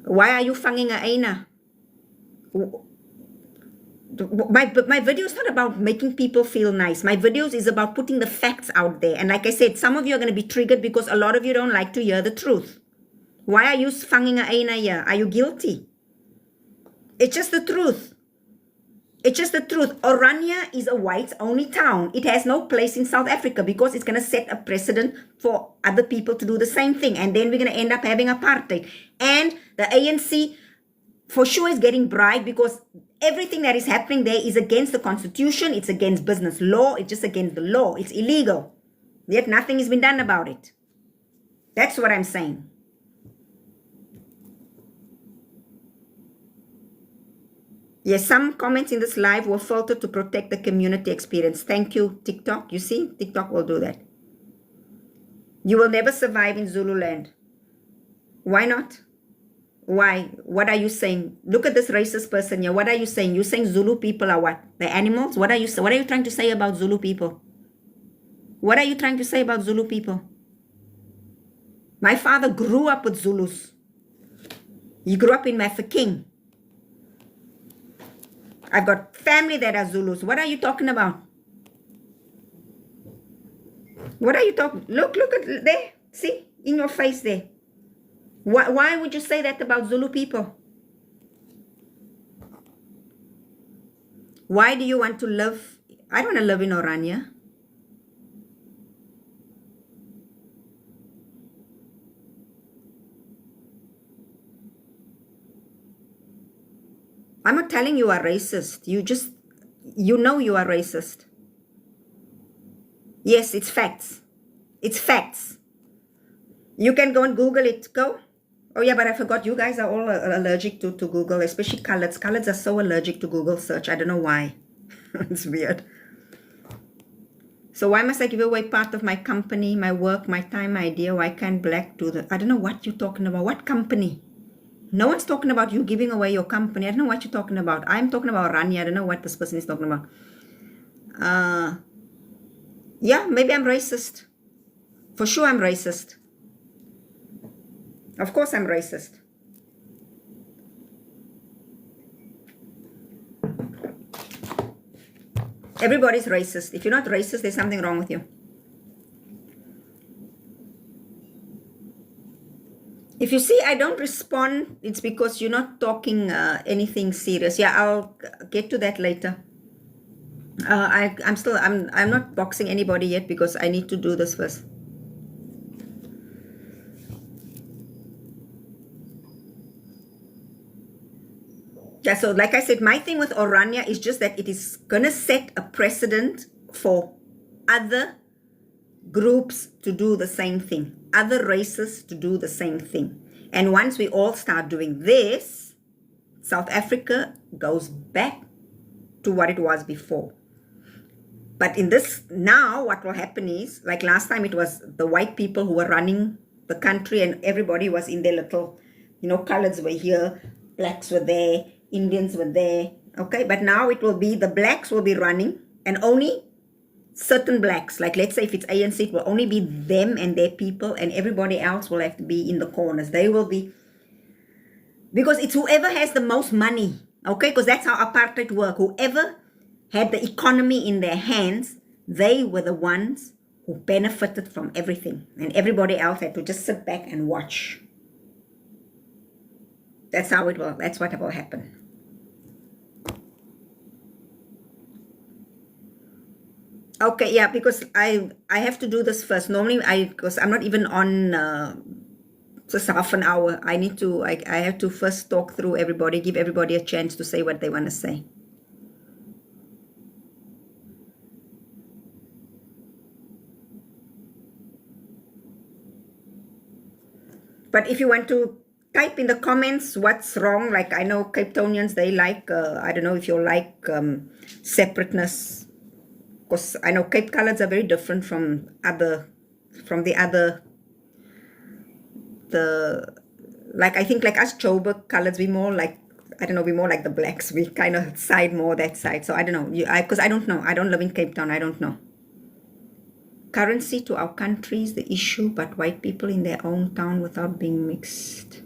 A: Why are you fanging a aina? My video is not about making people feel nice. My videos is about putting the facts out there. And like I said, some of you are going to be triggered because a lot of you don't like to hear the truth. Why are you fanging a aina here? Are you guilty? It's just the truth. It's just the truth. Orania is a whites-only town. It has no place in South Africa because it's going to set a precedent for other people to do the same thing. And then we're going to end up having apartheid. And the ANC for sure is getting bribed, because everything that is happening there is against the constitution. It's against business law. It's just against the law. It's illegal. Yet nothing has been done about it. That's what I'm saying. Yes, some comments in this live were filtered to protect the community experience. Thank you, TikTok. You see, TikTok will do that. You will never survive in Zululand. Why not? Why? What are you saying? Look at this racist person here. What are you saying? You're saying Zulu people are what? The animals? What are you trying to say about Zulu people? What are you trying to say about Zulu people? My father grew up with Zulus. He grew up in Mafeking. I've got family that are Zulus. What are you talking about? What are you talking? Look at there. See? In your face there. Why would you say that about Zulu people? Why do you want to live? I don't want to live in Orania. I'm not telling you are racist. You know you are racist. Yes, it's facts. It's facts. You can go and Google it. Go. Oh yeah, but I forgot. You guys are all allergic to Google, especially coloreds. Coloreds are so allergic to Google search. I don't know why. It's weird. So why must I give away part of my company, my work, my time, my idea? Why can't black do that? I don't know what you're talking about. What company? No one's talking about you giving away your company. I don't know what you're talking about. I'm talking about Orania. I don't know what this person is talking about. Yeah, maybe I'm racist. For sure I'm racist. Of course I'm racist. Everybody's racist. If you're not racist, there's something wrong with you. If you see I don't respond, it's because you're not talking anything serious. Yeah, I'll get to that later. I'm not boxing anybody yet because I need to do this first. Yeah, so like I said, my thing with Orania is just that it is going to set a precedent for other groups to do the same thing, other races to do the same thing. And once we all start doing this, South Africa goes back to what it was before. But in this, now what will happen is, like last time it was the white people who were running the country and everybody was in their little, coloreds were here, blacks were there, Indians were there, okay? But now it will be, the blacks will be running and only certain blacks. Like, let's say if it's ANC, it will only be them and their people, and everybody else will have to be in the corners. They will be, because it's whoever has the most money, okay? Because that's how apartheid worked. Whoever had the economy in their hands, they were the ones who benefited from everything, and everybody else had to just sit back and watch. That's how it will. That's what will happen. Okay, yeah, because I have to do this first. Normally, because I'm not even on just half an hour. I need to. I have to first talk through everybody, give everybody a chance to say what they want to say. But if you want to type in the comments what's wrong, like I know Cape Townians, they like, I don't know if you like separateness, because I know Cape colors are very different from the other, like I think like us Joburg colors, we more like, I don't know, we more like the blacks, we kind of side more that side. So I don't know, because I don't know, I don't live in Cape Town, I don't know. Currency to our country is the issue, but white people in their own town without being mixed,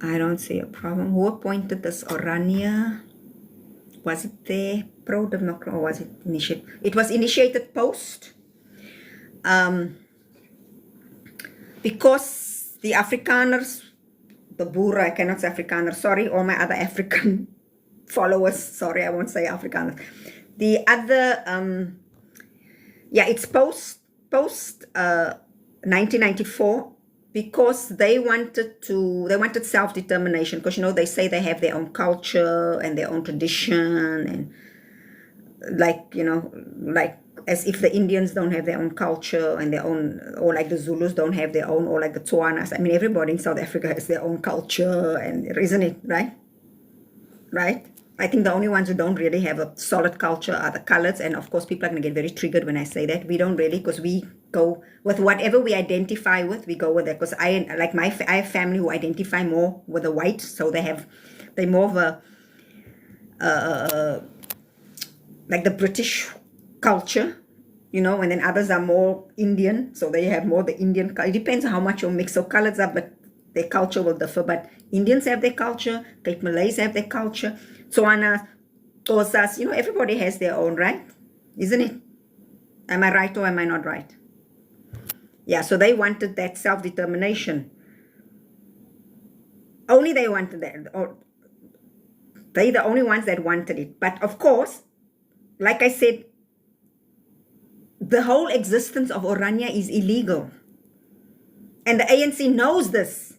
A: I don't see a problem. Who appointed this Orania? Was it there pro-democrat, or was it initiated? It was initiated post. Because the Afrikaners, the Boer, I cannot say Afrikaners, sorry, all my other African followers, sorry, I won't say Afrikaners. The other, yeah, it's post 1994, because they wanted self-determination, because, you know, they say they have their own culture and their own tradition, and like, you know, like as if the Indians don't have their own culture and their own, or like the Zulus don't have their own, or like the Tswanas. I mean, everybody in South Africa has their own culture, and isn't it, right? Right? I think the only ones who don't really have a solid culture are the colors, and of course people are going to get very triggered when I say that. We don't really, because we go with whatever we identify with, we go with that. Because I have family who identify more with the white, so they're more of a like the British culture, you know, and then others are more Indian, so they have more the Indian. It depends on how much you mix. So colors are, but their culture will differ. But Indians have their culture, Cape Malays have their culture, Tswana, Xhosas, you know, everybody has their own, right? Isn't it? Am I right or am I not right? Yeah, so they wanted that self-determination. Only they wanted that, or they the only ones that wanted it. But of course, like I said, the whole existence of Orania is illegal. And the ANC knows this.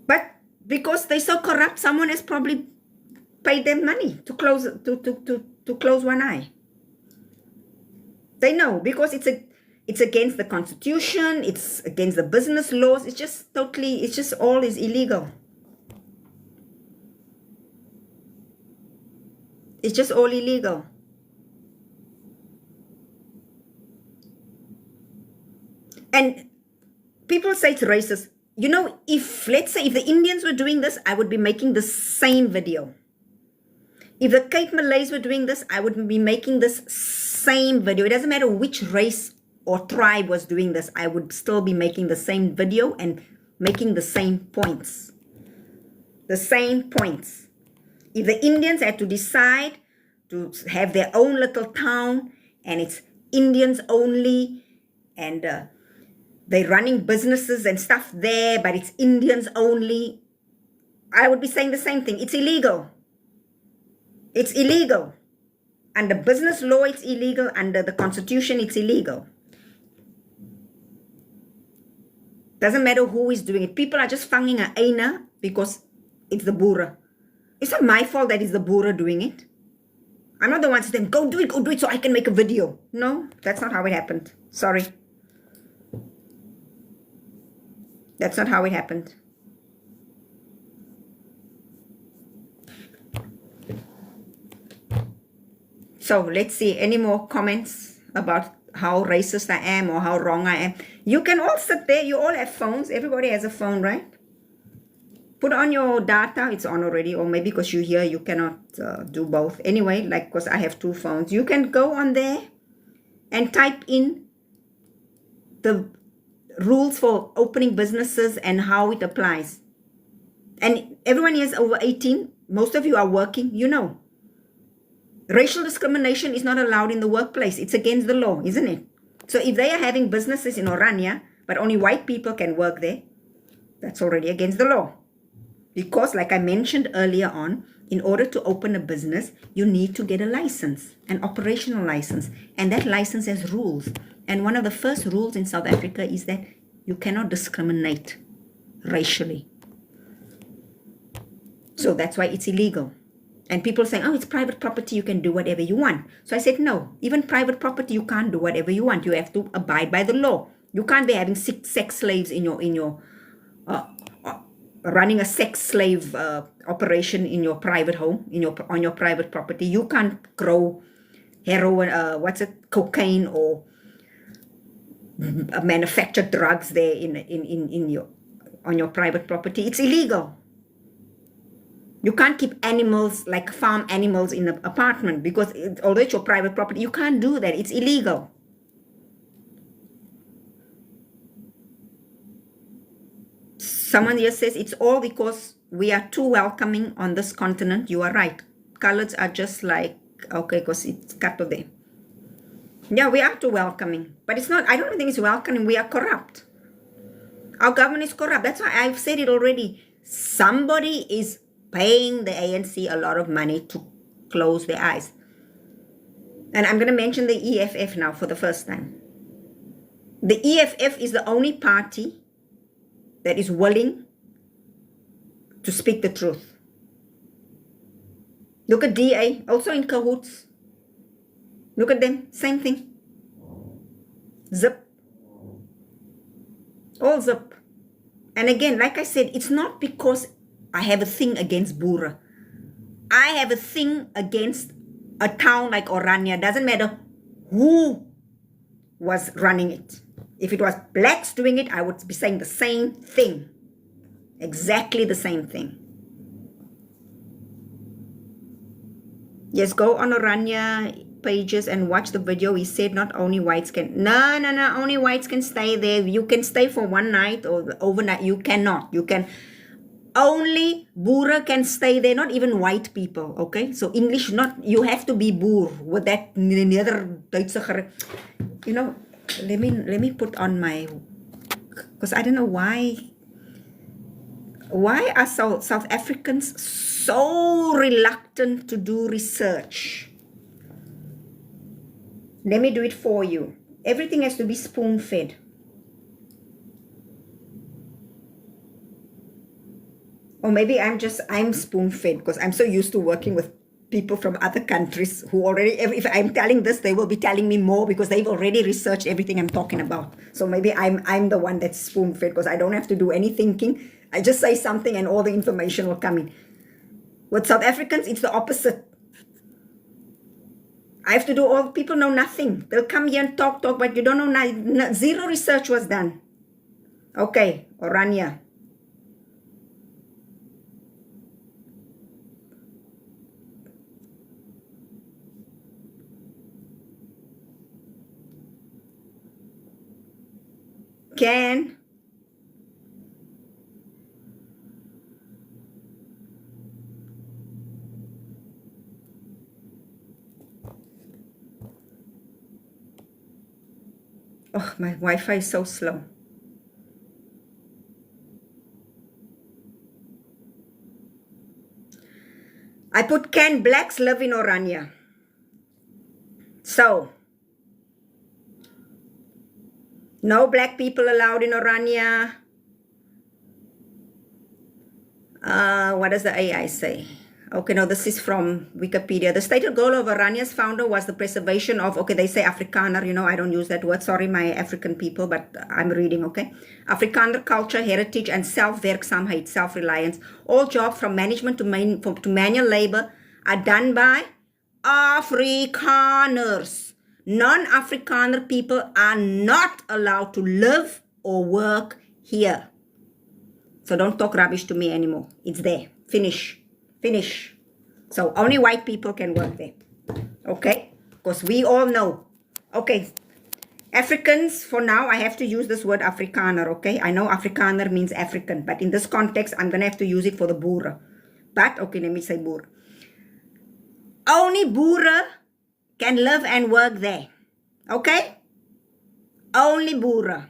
A: But because they're so corrupt, someone has probably paid them money to close one eye. They know, because it's against the constitution, it's against the business laws, it's just all is illegal. It's just all illegal. And people say it's racist. You know, let's say if the Indians were doing this, I would be making the same video. If the Cape Malays were doing this, I would be making this same video. It doesn't matter which race or tribe was doing this, I would still be making the same video and making the same points. The same points. If the Indians had to decide to have their own little town, and it's Indians only, and they're running businesses and stuff there, but it's Indians only, I would be saying the same thing. It's illegal. It's illegal. Under business law, it's illegal. Under the constitution, it's illegal. Doesn't matter who is doing it. People are just fanging a aina because it's the Boer. It's not my fault that it's the Boer doing it. I'm not the one saying, go do it so I can make a video. No, that's not how it happened. Sorry. That's not how it happened. So let's see, any more comments about how racist I am or how wrong I am? You can all sit there. You all have phones. Everybody has a phone, right? Put on your data. It's on already, or maybe because you're here, you cannot do both. Anyway, like, because I have 2 phones. You can go on there and type in the rules for opening businesses and how it applies. And everyone here is over 18. Most of you are working, you know. Racial discrimination is not allowed in the workplace. It's against the law, isn't it? So if they are having businesses in Orania, but only white people can work there, that's already against the law. Because, like I mentioned earlier on, in order to open a business, you need to get a license, an operational license. And that license has rules. And one of the first rules in South Africa is that you cannot discriminate racially. So that's why it's illegal. And people saying, oh, it's private property, you can do whatever you want. So I said, no, even private property, you can't do whatever you want. You have to abide by the law. You can't be having sex slaves in your running a sex slave operation in your private home, on your private property. You can't grow heroin, cocaine, or manufacture drugs there on your private property. It's illegal. You can't keep animals, like farm animals, in an apartment because although it's your private property, you can't do that. It's illegal. Someone here says it's all because we are too welcoming on this continent. You are right. Coloreds are just like, okay, because it's cut to them. Yeah, we are too welcoming. But it's not, I don't think it's welcoming. We are corrupt. Our government is corrupt. That's why I've said it already. Somebody is paying the ANC a lot of money to close their eyes. And I'm going to mention the EFF now for the first time. The EFF is the only party that is willing to speak the truth. Look at DA, also in cahoots. Look at them, same thing. Zip. All zip. And again, like I said, it's not because I have a thing against Boere. I have a thing against a town like Orania. Doesn't matter who was running it. If it was blacks doing it, I would be saying the same thing. Exactly the same thing. Yes, go on Orania pages and watch the video. He said not only whites can. No, only whites can stay there. You can stay for one night or overnight. You cannot. You can. Only Boere can stay there, not even white people, okay? So English, not, you have to be Boer with that neither Duitse, you know, let me put on my, because I don't know why are South Africans so reluctant to do research? Let me do it for you. Everything has to be spoon-fed. Or maybe I'm spoon-fed because I'm so used to working with people from other countries who already, if I'm telling this, they will be telling me more because they've already researched everything I'm talking about. So maybe I'm the one that's spoon-fed because I don't have to do any thinking. I just say something and all the information will come in. With South Africans, it's the opposite. I have to do all, people know nothing. They'll come here and talk, but you don't know, zero research was done. Okay, Orania. Can. Oh, my Wi-Fi is so slow. I put, can blacks live in Orania? So, no black people allowed in Orania. What does the AI say? Okay, no, this is from Wikipedia. The stated goal of Orania's founder was the preservation of, okay, they say Afrikaner, you know, I don't use that word. Sorry, my African people, but I'm reading, okay? Afrikaner culture, heritage, and self-werkzaamheid, self-reliance. All jobs from management to manual labor are done by Afrikaners. Non-Afrikaner people are not allowed to live or work here. So don't talk rubbish to me anymore. It's there. Finish. Finish. So only white people can work there. Okay? Because we all know. Okay. Africans, for now, I have to use this word Afrikaner, okay? I know Afrikaner means African, but in this context, I'm going to have to use it for the Boere. But, okay, let me say Boer. Only Boere can live and work there. Okay? Only Boere.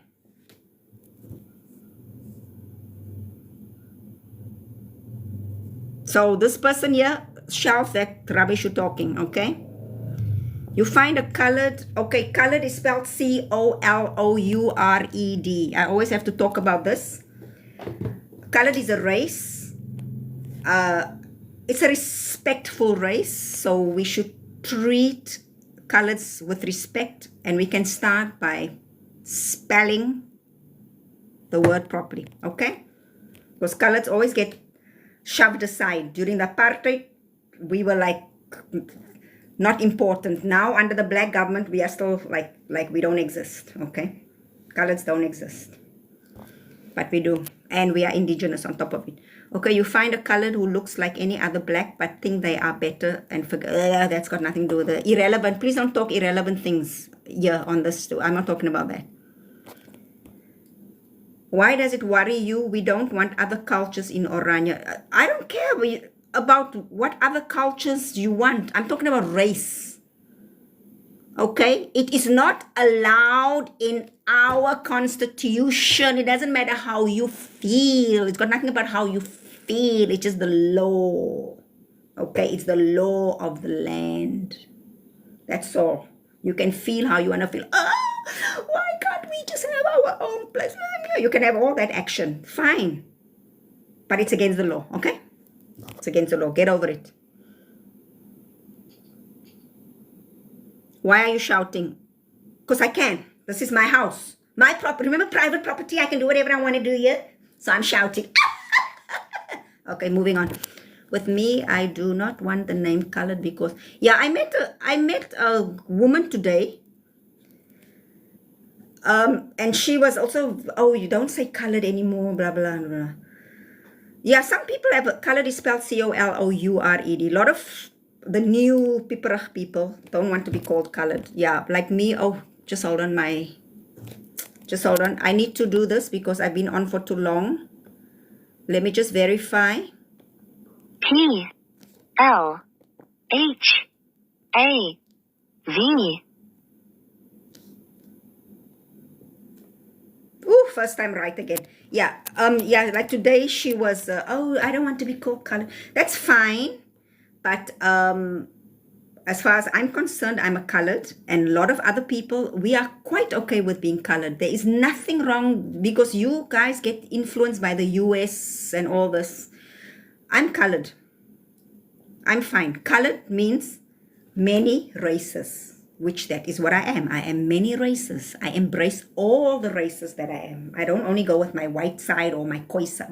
A: So this person here, shelf that rubbish you're talking, okay? You find a colored, okay, colored is spelled C-O-L-O-U-R-E-D. I always have to talk about this. Colored is a race. It's a respectful race, so we should treat coloreds with respect, and we can start by spelling the word properly, okay? Because coloreds always get shoved aside. During the apartheid, we were like not important. Now under the black government, we are still like we don't exist, okay? Coloreds don't exist, but we do, and we are indigenous on top of it. Okay, you find a colored who looks like any other black but think they are better, and forget that's got nothing to do with the irrelevant. Please don't talk irrelevant things here on this too. I'm not talking about that. Why does it worry you? We don't want other cultures in Orania. I don't care about what other cultures you want. I'm talking about race. Okay? It is not allowed in our constitution. It doesn't matter how you feel. It's got nothing about how you feel. It's just the law. Okay? It's the law of the land. That's all. You can feel how you want to feel. Why can't we just have our own place? You can have all that action. Fine. But it's against the law. Okay? It's against the law. Get over it. Why are you shouting? Because I can. This is my house. My property. Remember private property? I can do whatever I want to do here. So I'm shouting. Okay, moving on. With me, I do not want the name colored because... Yeah, I met a woman today. And she was also... Oh, you don't say colored anymore, blah, blah, blah. Yeah, some people have... Colored is spelled C-O-L-O-U-R-E-D. A lot of the new people don't want to be called colored. Yeah, like me. Oh, just hold on Just hold on. I need to do this because I've been on for too long. Let me just verify.
B: P-L-H-A-V.
A: Ooh, first time right again. Yeah, yeah, like today she was, oh, I don't want to be called colored. That's fine. But as far as I'm concerned, I'm a colored, and a lot of other people, we are quite okay with being colored. There is nothing wrong because you guys get influenced by the US and all this. I'm colored. I'm fine. Colored means many races, which that is what I am. I am many races. I embrace all the races that I am. I don't only go with my white side or my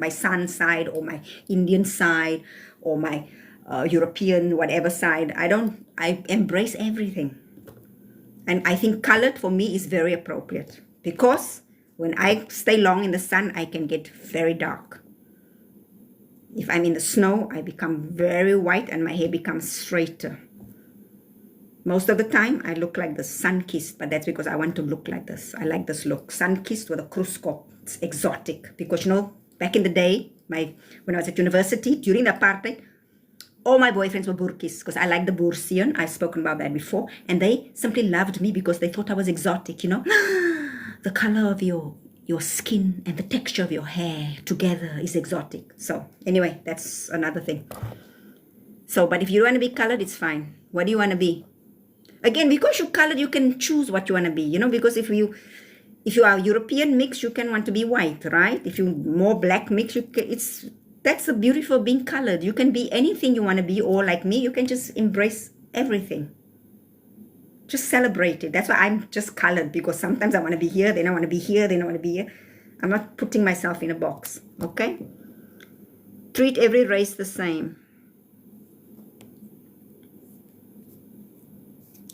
A: San side or my Indian side or my European whatever side. I embrace everything. And I think colored for me is very appropriate because when I stay long in the sun, I can get very dark. If I'm in the snow, I become very white and my hair becomes straighter. Most of the time, I look like the sun-kissed, but that's because I want to look like this. I like this look. Sun-kissed with a kruskop. It's exotic. Because, you know, back in the day, when I was at university, during the apartheid, all my boyfriends were Boerkies because I like the Boersian. I've spoken about that before. And they simply loved me because they thought I was exotic, you know. The color of your skin and the texture of your hair together is exotic. So anyway, that's another thing. So, but if you want to be colored, it's fine. What do you want to be? Again, because you're colored, you can choose what you want to be, you know, because if you are European mix, you can want to be white, right? If you're more black mix, that's the beauty of being colored. You can be anything you want to be, or like me, you can just embrace everything. Just celebrate it. That's why I'm just colored, because sometimes I want to be here, then I want to be here, then I want to be here. I'm not putting myself in a box, okay? Treat every race the same.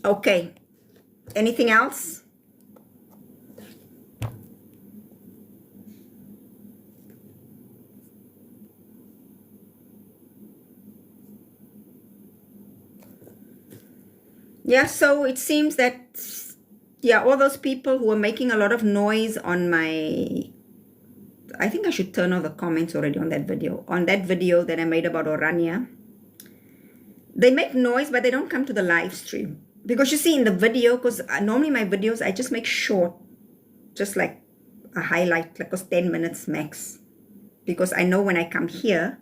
A: Okay. Anything else? Yeah, so it seems that, yeah, all those people who are making a lot of noise on my, I think I should turn off the comments already on that video. On that video that I made about Orania, they make noise, but they don't come to the live stream. Because you see in the video, because normally my videos, I just make short, just like a highlight, like 10 minutes max. Because I know when I come here,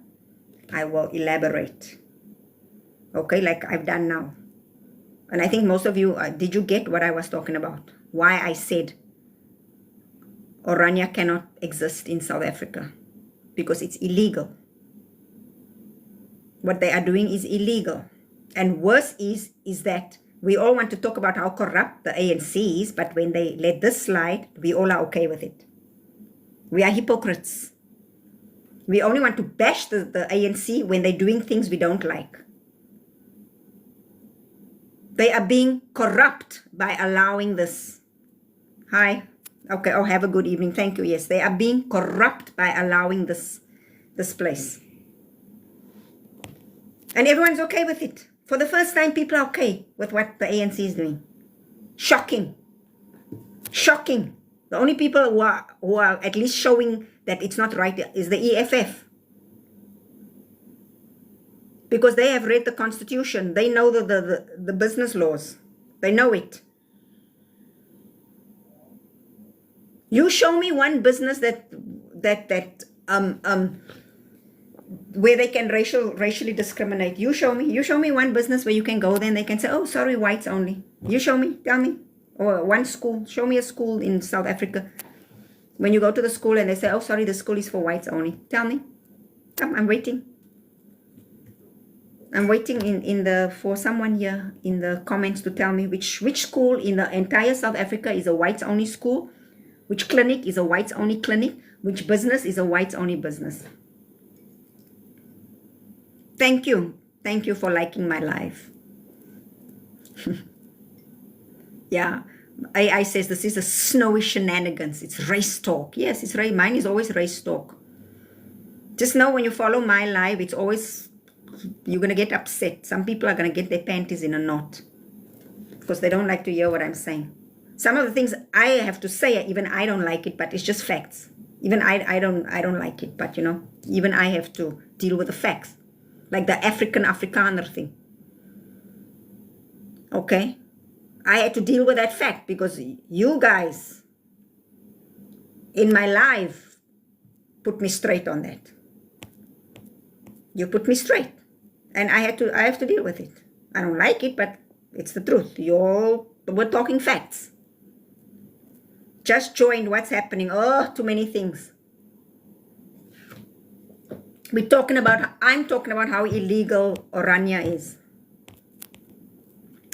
A: I will elaborate. Okay, like I've done now. And I think most of you, did you get what I was talking about? Why I said Orania cannot exist in South Africa. Because it's illegal. What they are doing is illegal. And worse is that we all want to talk about how corrupt the ANC is, but when they let this slide, we all are okay with it. We are hypocrites. We only want to bash the ANC when they're doing things we don't like. They are being corrupt by allowing this. Hi. Okay. Oh, have a good evening. Thank you. Yes, they are being corrupt by allowing this place. And everyone's okay with it. For the first time, people are okay with what the ANC is doing. Shocking. Shocking. The only people who are at least showing that it's not right is the EFF. Because they have read the Constitution. They know the business laws. They know it. You show me one business where they can racially discriminate. You show me one business where you can go there and they can say, oh, sorry, whites only. You show me, tell me. Or one school, show me a school in South Africa. When you go to the school and they say, oh, sorry, the school is for whites only. Tell me. I'm waiting. I'm waiting for someone here in the comments to tell me which school in the entire South Africa is a whites only school, which clinic is a whites only clinic, which business is a whites only business. Thank you. Thank you for liking my live. Yeah. I says this is a snowy shenanigans. It's race talk. Yes, it's race. Mine is always race talk. Just know when you follow my live, it's always, you're going to get upset. Some people are going to get their panties in a knot because they don't like to hear what I'm saying. Some of the things I have to say, even I don't like it, but it's just facts. Even I don't like it, but you know, even I have to deal with the facts. Like the Afrikaner thing. Okay? I had to deal with that fact because you guys in my life put me straight on that. You put me straight. And I have to deal with it. I don't like it, but it's the truth. We're talking facts. Just joined. What's happening? Oh, too many things. I'm talking about how illegal Orania is.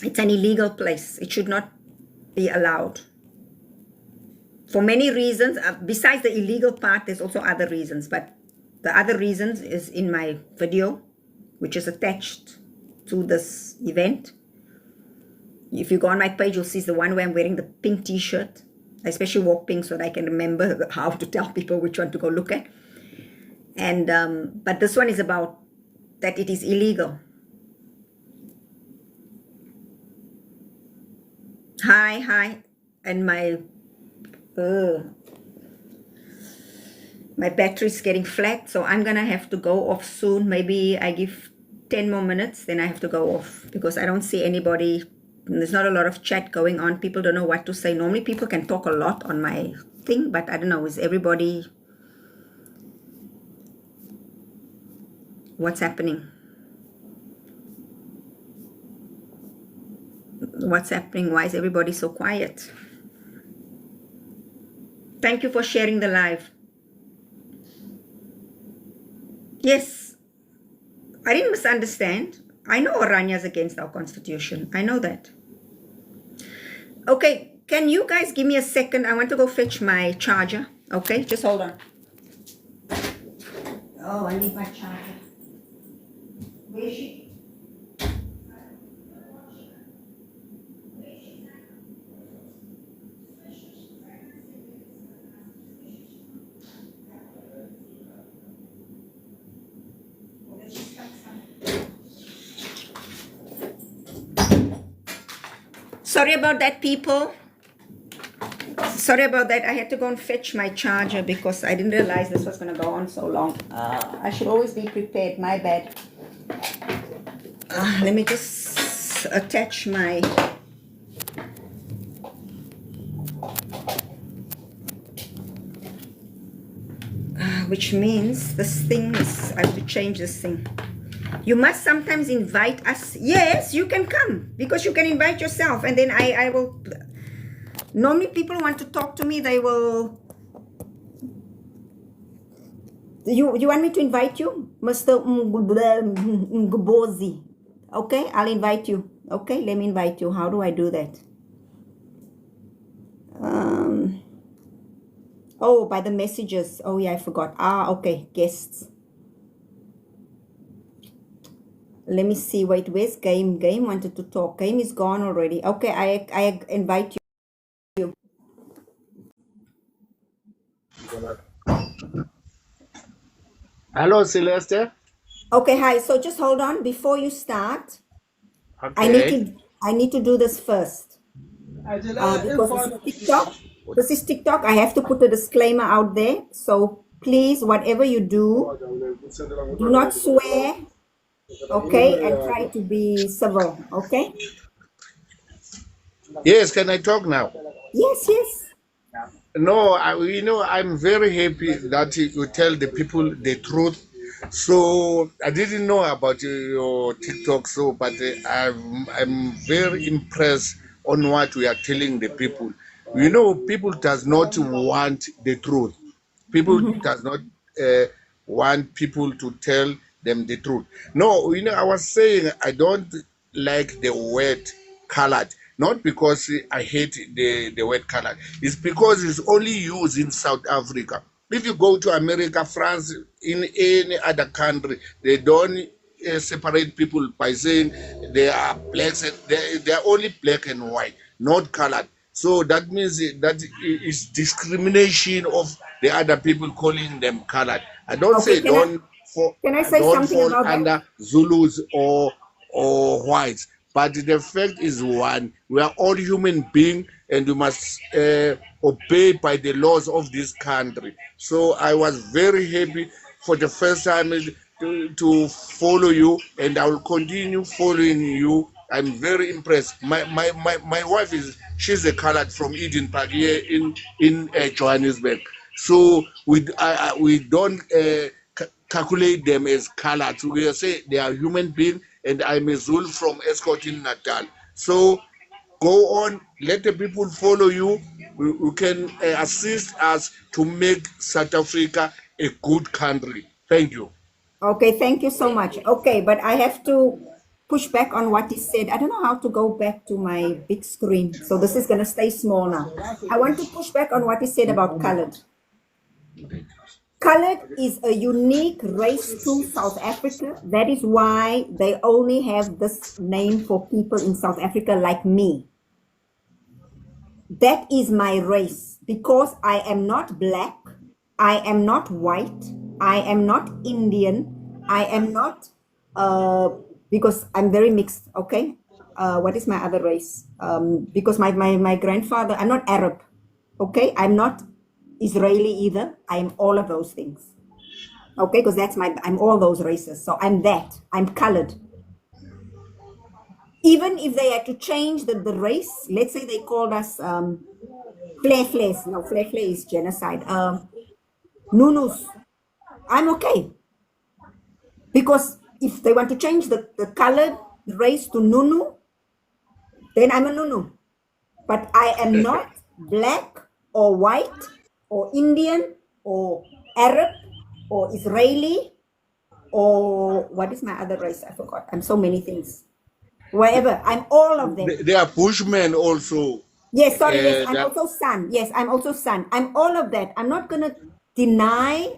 A: It's an illegal place. It should not be allowed. For many reasons. Besides the illegal part, there's also other reasons. But the other reasons is in my video, which is attached to this event. If you go on my page, you'll see the one where I'm wearing the pink t-shirt. I especially wore pink so that I can remember how to tell people which one to go look at. And but this one is about that it is illegal. Hi, and my battery's getting flat, so I'm gonna have to go off soon. Maybe I give 10 more minutes, then I have to go off because I don't see anybody. There's not a lot of chat going on. People don't know what to say. Normally people can talk a lot on my thing, but I don't know, is everybody, what's happening? What's happening? Why is everybody so quiet? Thank you for sharing the live. Yes, I didn't misunderstand. I know Orania is against our constitution. I know that. Okay, can you guys give me a second? I want to go fetch my charger. Okay, just hold on. Oh, I need my charger. Where is she? Sorry about that, people. Sorry about that. I had to go and fetch my charger because I didn't realize this was going to go on so long. I should always be prepared. My bad. Let me just attach my... which means this thing is... I have to change this thing. You must sometimes invite us. Yes, you can come because you can invite yourself, and then I will... Normally people want to talk to me, they will... You want me to invite you? Mr. Ngobozi. Okay, I'll invite you. Okay, let me invite you. How do I do that? Oh, by the messages. Oh yeah, I forgot. Okay, guests. Let me see. Wait, where's Game? Game wanted to talk. Game is gone already. Okay, I invite you.
B: Hello, Celeste.
A: Okay, hi. So just hold on before you start.
B: Okay.
A: I need to do this first. Because this is TikTok. This is TikTok. I have to put a disclaimer out there. So please, whatever you do not swear. Okay, and try to be civil. Okay.
B: Yes, can I talk now?
A: Yes, yes.
B: No, I'm very happy that you tell the people the truth. So I didn't know about your TikTok, but I'm very impressed on what we are telling the people. People does not want the truth. People does not want people to tell them the truth. No, I was saying I don't like the word colored. Not because I hate the word colored. It's because it's only used in South Africa. If you go to America, France, in any other country, they don't separate people by saying they are blacks and they are only black and white, not colored. So that means that is discrimination of the other people calling them colored. I don't
A: Okay,
B: say don't
A: can I say
B: don't
A: something
B: fall
A: about that?
B: under Zulus or whites. But the fact is one: we are all human beings, and we must obey by the laws of this country. So I was very happy for the first time to follow you, and I will continue following you. I'm very impressed. My wife she's a colored from Eden Park here in Johannesburg. So we don't calculate them as colored. We say they are human beings, and I'm a Zul from Escort in Natal. So go on, let the people follow you. We can assist us to make South Africa a good country. Thank you.
A: Okay, thank you so much. Okay, but I have to push back on what he said. I don't know how to go back to my big screen. So this is going to stay small now. I want to push back on what he said about colored. Colored is a unique race to South Africa. That is why they only have this name for people in South Africa like me. That is my race because I am not black, I am not white, I am not Indian, I am not, because I'm very mixed, okay? What is my other race? Because my grandfather, I'm not Arab, okay? I'm not Israeli either. I'm all of those things, okay? Because I'm all those races. So I'm that. I'm colored. Even if they had to change the race, let's say they called us Flefles. No, Flefle is genocide. Nunus. I'm okay. Because if they want to change the colored race to Nunu, then I'm a Nunu. But I am not black or white or Indian or Arab or Israeli or what is my other race? I forgot. I'm so many things. Whatever. I'm all of them.
B: They are Bushmen also.
A: Yes, sorry, yes, I'm also San. Yes, I'm also San. I'm all of that. I'm not going to deny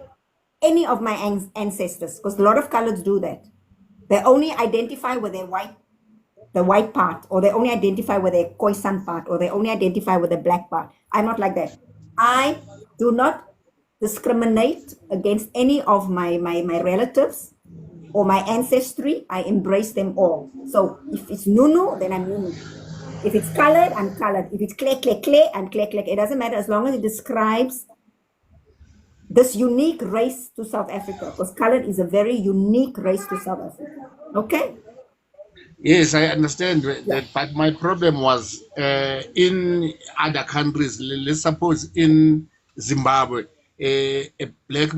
A: any of my ancestors because a lot of coloreds do that. They only identify with their the white part, or they only identify with their Khoisan part, or they only identify with the black part. I'm not like that. I do not discriminate against any of my relatives or my ancestry. I embrace them all. So if it's Nunu, then I'm Nunu. If it's colored, I'm colored. If it's clay, I'm clay. It doesn't matter as long as it describes this unique race to South Africa, because colored is a very unique race to South Africa. Okay?
B: Yes, I understand
A: Yeah.
B: that, but my problem was in other countries. Let's suppose in Zimbabwe, a black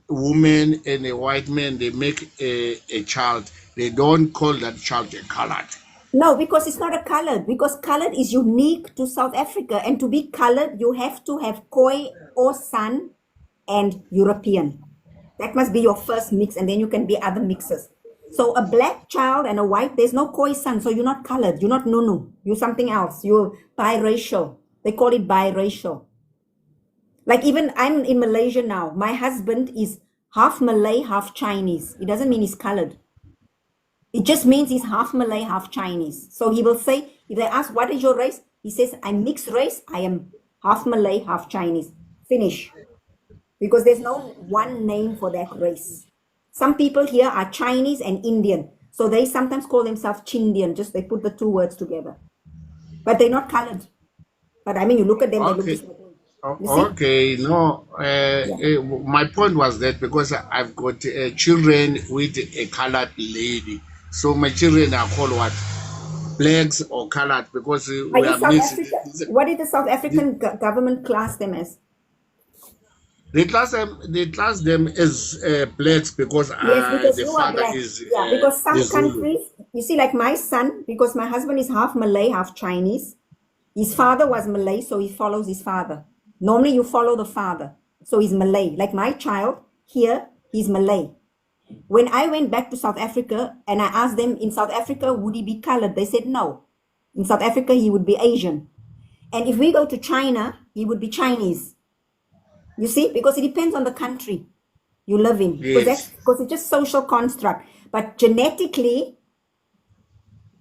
B: woman and a white man, they make a child. They don't call that child a colored.
A: No, because it's not a colored, because colored is unique to South Africa. And to be colored, you have to have Khoi or San and European. That must be your first mix, and then you can be other mixes. So a black child and a white, there's no Khoi San, so you're not colored, you're not Nunu, you're something else, you're biracial. They call it biracial. Like even I'm in Malaysia now, my husband is half Malay, half Chinese. It doesn't mean he's colored. It just means he's half Malay, half Chinese. So he will say, if they ask, what is your race? He says, I'm mixed race. I am half Malay, half Chinese. Finish. Because there's no one name for that race. Some people here are Chinese and Indian. So they sometimes call themselves Chindian. Just they put the two words together. But they're not colored. But I mean, you look at them, they look
B: Okay.
A: just like me. You see?
B: Okay, no,
A: Yeah.
B: my point was that because I've got children with a colored lady, so my children are called what? Blacks or colored because
A: Are
B: we
A: you
B: are
A: South
B: mixed.
A: Africa? What did the South African government class them as?
B: They class them as blacks because
A: Yes, because
B: the
A: you are
B: father
A: black.
B: is
A: Yeah, because
B: the
A: some
B: Zulu.
A: countries, you see, like my son, because my husband is half Malay, half Chinese. His father was Malay, so he follows his father. Normally, you follow the father. So he's Malay. Like my child here, he's Malay. When I went back to South Africa and I asked them in South Africa, would he be colored? They said no. In South Africa, he would be Asian. And if we go to China, he would be Chinese. You see, because it depends on the country you live in, because
B: Yes.
A: it's just social construct. But genetically,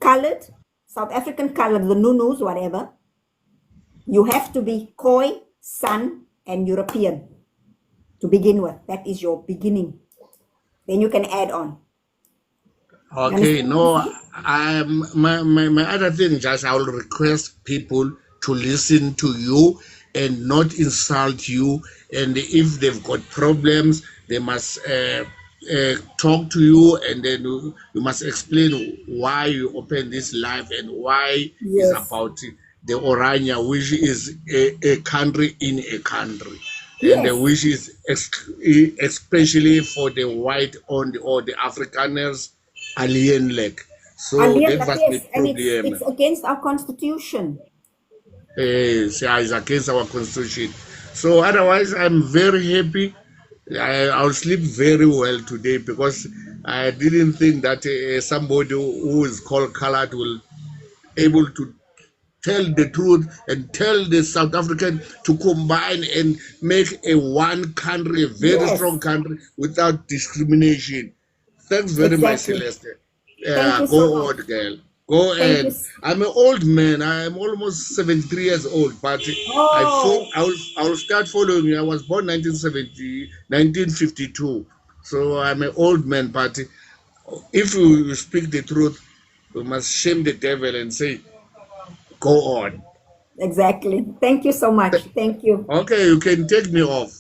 A: colored, South African colored, the Nunus, whatever, you have to be Khoi, San, and European to begin with. That is your beginning. Then you can add on. You
B: Okay,
A: understand what I'm
B: no,
A: saying?
B: my other thing, just I will request people to listen to you and not insult you. And if they've got problems, they must talk to you, and then you must explain why you open this live and why it's
A: Yes.
B: about the Orania, which is a country in a country, and
A: Yes.
B: which is especially for the white on or the Afrikaners alien leg. So
A: Alien,
B: that was the
A: yes, and it's
B: problem.
A: against our constitution.
B: Is against our constitution. So otherwise, I'm very happy. I'll sleep very well today because I didn't think that somebody who is called colored will able to tell the truth and tell the South African to combine and make a one country, a very strong
A: Yes,
B: country without discrimination. Thanks very much,
A: exactly.
B: Celeste.
A: Thank you so
B: Go
A: much.
B: on, girl. Go
A: Thank you.
B: on. I'm an old man. I'm almost 73 years old, but
A: Oh,
B: I will start following you. I was born 1970, 1952. So I'm an old man, but if you speak the truth, you must shame the devil and say, go on.
A: exactly. Thank you so much. Thank you.
B: Okay, you can take me off.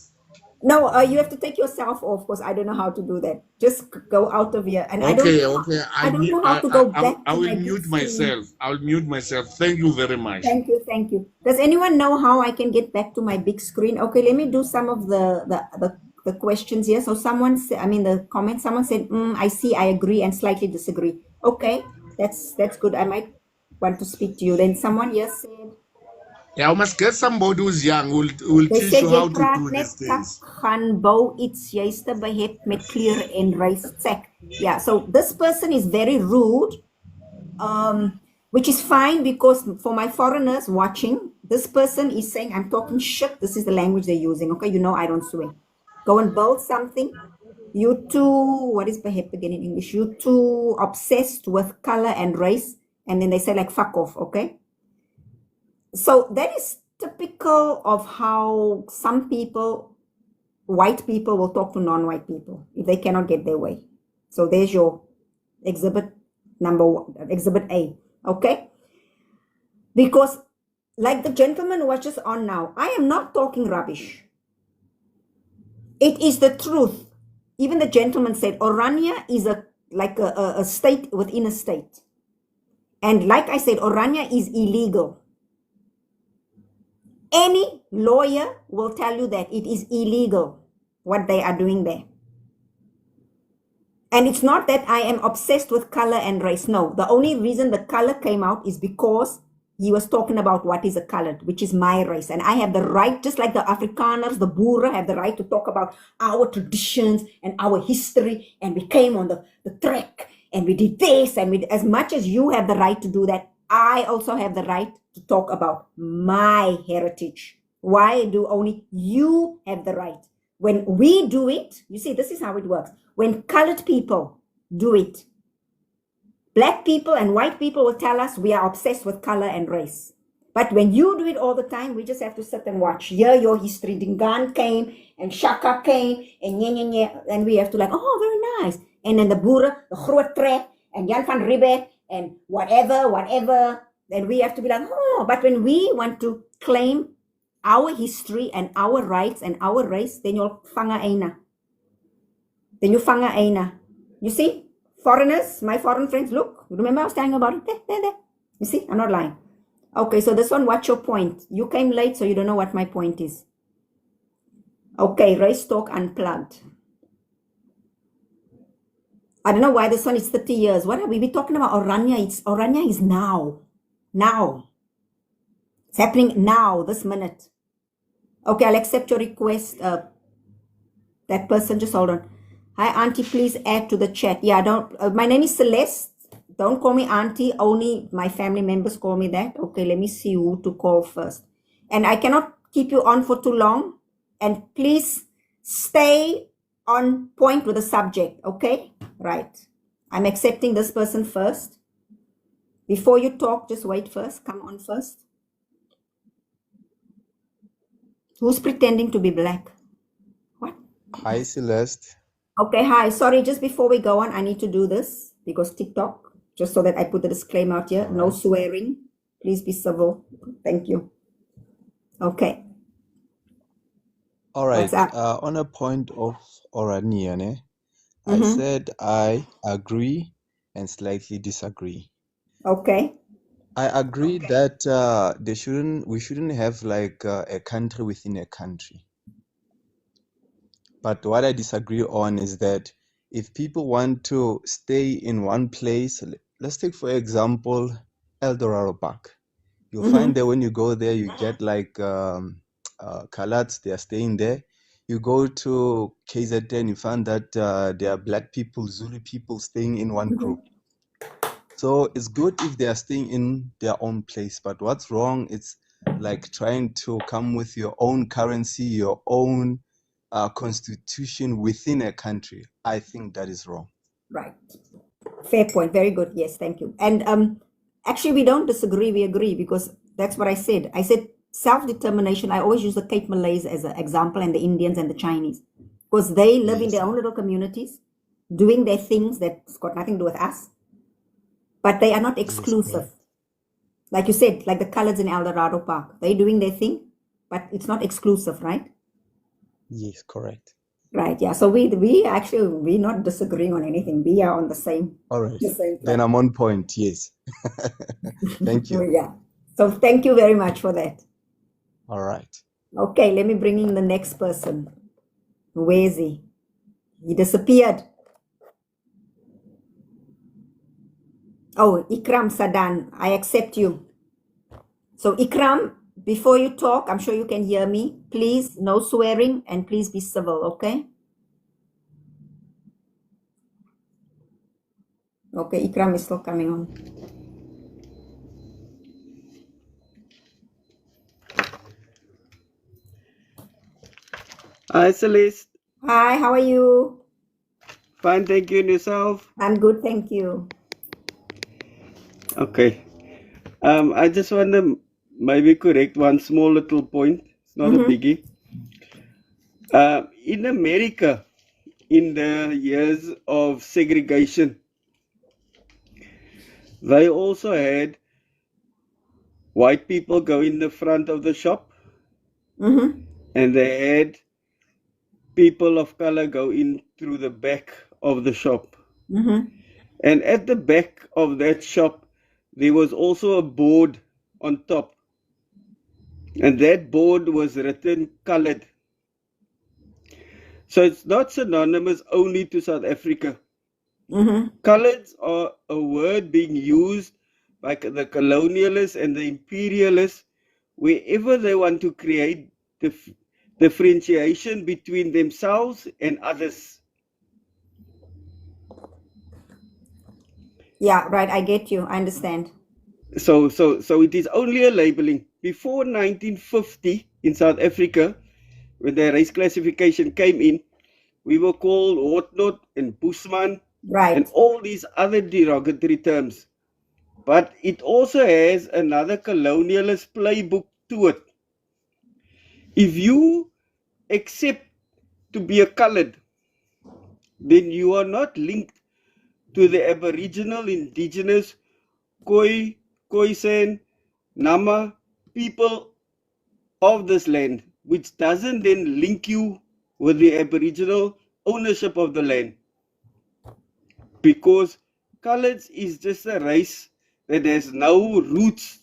A: No, you have to take yourself off because I don't know how to do that. Just go out of here, and
B: Okay, okay.
A: I don't know how to go back
B: I
A: to
B: will
A: my big
B: mute
A: screen.
B: myself. I will mute myself. Thank you very much.
A: Thank you, thank you. Does anyone know how I can get back to my big screen? Okay, let me do some of the questions here. So someone said, I mean the comments. Someone said, I see, I agree, and slightly disagree. Okay, that's good. I might want to speak to you. Then someone here said.
B: Yeah, I must get somebody who's young who will
A: They
B: teach
A: said
B: you
A: jy
B: how to
A: praat
B: do
A: net
B: these
A: kak
B: things.
A: gaan bou iets juiste behet met kleur en reistsek. Yeah, so this person is very rude, which is fine because for my foreigners watching, this person is saying, I'm talking shit. This is the language they're using. Okay, you know I don't swear. Go and build something. You too, what is behet again in English? You too obsessed with color and race. And then they say like, fuck off, okay? So that is typical of how some people, white people, will talk to non-white people if they cannot get their way. So there's your exhibit number one, exhibit A. Okay. Because like the gentleman who was just on now, I am not talking rubbish. It is the truth. Even the gentleman said Orania is like a state within a state. And like I said, Orania is illegal. Any lawyer will tell you that it is illegal what they are doing there. And it's not that I am obsessed with color and race. No, the only reason the color came out is because he was talking about what is a colored, which is my race. And I have the right, just like the Afrikaners, the Boere have the right to talk about our traditions and our history. And we came on the trek and we did this. And we, as much as you have the right to do that, I also have the right to talk about my heritage. Why do only you have the right? When we do it, you see, this is how it works. When colored people do it, black people and white people will tell us we are obsessed with color and race. But when you do it all the time, we just have to sit and watch. Hear your history. Dingaan came and Shaka came and we have to like, oh, very nice. And then the Boere, the Groot Trek, and Jan van Riebeeck, and whatever. Then we have to be like, oh, but when we want to claim our history and our rights and our race, then you'll fanga eina. Then you fanga eina. You see? Foreigners, my foreign friends, look. Remember I was telling you about it? There. You see? I'm not lying. Okay, so this one, what's your point? You came late, so you don't know what my point is. Okay, Race Talk Unplugged. I don't know why this one is 30 years. What are we talking about? Orania. Orania is now. Now. It's happening now, this minute. Okay, I'll accept your request. That person, just hold on. Hi, Auntie, please add to the chat. Yeah, don't. My name is Celeste. Don't call me Auntie. Only my family members call me that. Okay, let me see who to call first. And I cannot keep you on for too long. And please stay on point with the subject. Okay? Right. I'm accepting this person first. Before you talk, just wait first. Come on first. Who's pretending to be black? What?
C: Hi, Celeste.
A: Okay, hi. Sorry, just before we go on, I need to do this because TikTok, just so that I put the disclaimer out here, no swearing. Please be civil. Thank you. Okay.
C: All right.
A: What's up?
C: On a point of Orania, I said I agree and slightly disagree.
A: Okay.
C: I agree that we shouldn't have like a country within a country. But what I disagree on is that if people want to stay in one place, let's take for example El Dorado Park. You'll find that when you go there, you get like Kalats, they are staying there. You go to KZN, you find that there are black people, Zulu people staying in one group. So it's good if they are staying in their own place. But what's wrong is like trying to come with your own currency, your own constitution within a country. I think that is wrong.
A: Right. Fair point. Very good. Yes, thank you. And actually, we don't disagree. We agree because that's what I said. I said self-determination. I always use the Cape Malays as an example and the Indians and the Chinese because they live in their own little communities doing their things that's got nothing to do with us. But they are not exclusive. Like you said, like the colors in El Dorado Park. They're doing their thing, but it's not exclusive, right?
C: Yes, correct.
A: Right, yeah. So we're not disagreeing on anything. We are on the same.
C: All right.
A: The same
C: Then I'm on point, yes. Thank you.
A: Yeah. So thank you very much for that.
C: All right.
A: Okay, let me bring in the next person. Where is he? He disappeared. Oh, Ikram Sadan, I accept you. So Ikram, before you talk, I'm sure you can hear me. Please, no swearing and please be civil, okay? Okay, Ikram is still coming on.
D: Hi, Celeste.
A: Hi, how are you?
D: Fine, thank you. And yourself?
A: I'm good, thank you.
D: Okay. I just want to maybe correct one small little point. It's not a biggie. In America, in the years of segregation, they also had white people go in the front of the shop, and they had people of color go in through the back of the shop. And at the back of that shop, there was also a board on top. And that board was written colored. So it's not synonymous only to South Africa. Coloreds are a word being used by the colonialists and the imperialists wherever they want to create differentiation between themselves and others.
A: Yeah, right. I get you. I understand.
D: So it is only a labeling. Before 1950 in South Africa, when the race classification came in, we were called Hotnot and Bushman and all these other derogatory terms. But it also has another colonialist playbook to it. If you accept to be a colored, then you are not linked to the Aboriginal, Indigenous, Khoi, Khoisan, Nama people of this land, which doesn't then link you with the Aboriginal ownership of the land. Because coloreds is just a race that has no roots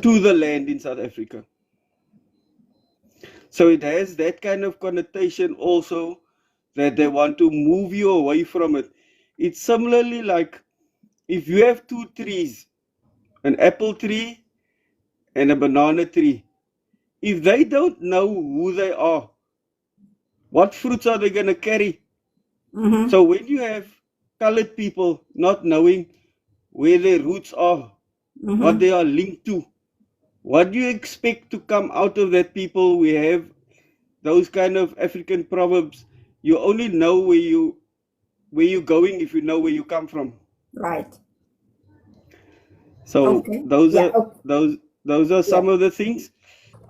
D: to the land in South Africa. So it has that kind of connotation also, that they want to move you away from it. It's similarly like if you have two trees, an apple tree and a banana tree. If they don't know who they are, what fruits are they going to carry? So when you have colored people not knowing where their roots are, what they are linked to, what do you expect to come out of that people? We have those kind of African proverbs. You only know where you're going if you know where you come from.
A: Right.
D: So those are some of the things.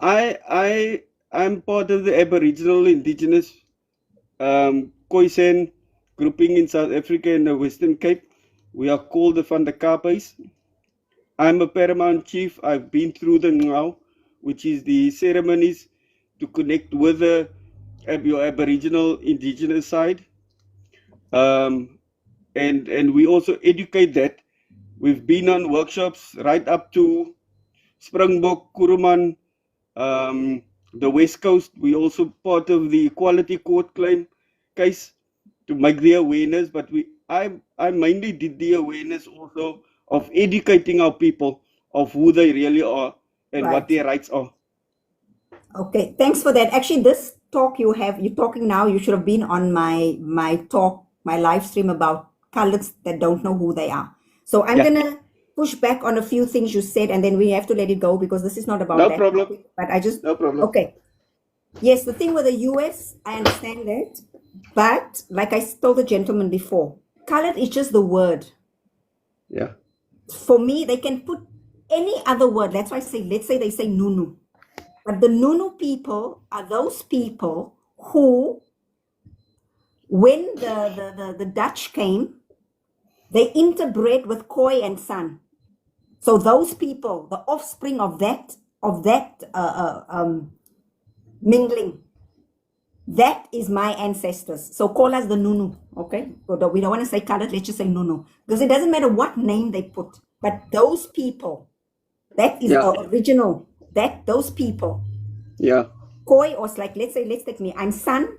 D: I'm part of the Aboriginal Indigenous Khoisan grouping in South Africa and the Western Cape. We are called the Van der Kapais. I'm a paramount chief. I've been through the Ngau, which is the ceremonies to connect with your Aboriginal Indigenous side. And we also educate that. We've been on workshops right up to Springbok, Kuruman, the West Coast. We also part of the Equality Court claim case to make the awareness, but I mainly did the awareness also of educating our people of who they really are and what their rights are.
A: Okay, thanks for that. Actually, this talk you're talking now, you should have been on my talk, my live stream about coloreds that don't know who they are. So I'm gonna push back on a few things you said, and then we have to let it go because this is not about that topic, but I just okay. Yes, the thing with the US, I understand that, but like I told the gentleman before, colored is just the word.
D: Yeah.
A: For me, they can put any other word. That's why I say, let's say they say Nunu. But the Nunu people are those people who, when the Dutch came, they interbred with Khoi and San. So those people, the offspring of that mingling, that is my ancestors. So call us the Nunu, okay? We don't want to say colored, let's just say Nunu. Because it doesn't matter what name they put, but those people, that is original, those people.
D: Yeah.
A: Khoi was like, let's take me, I'm San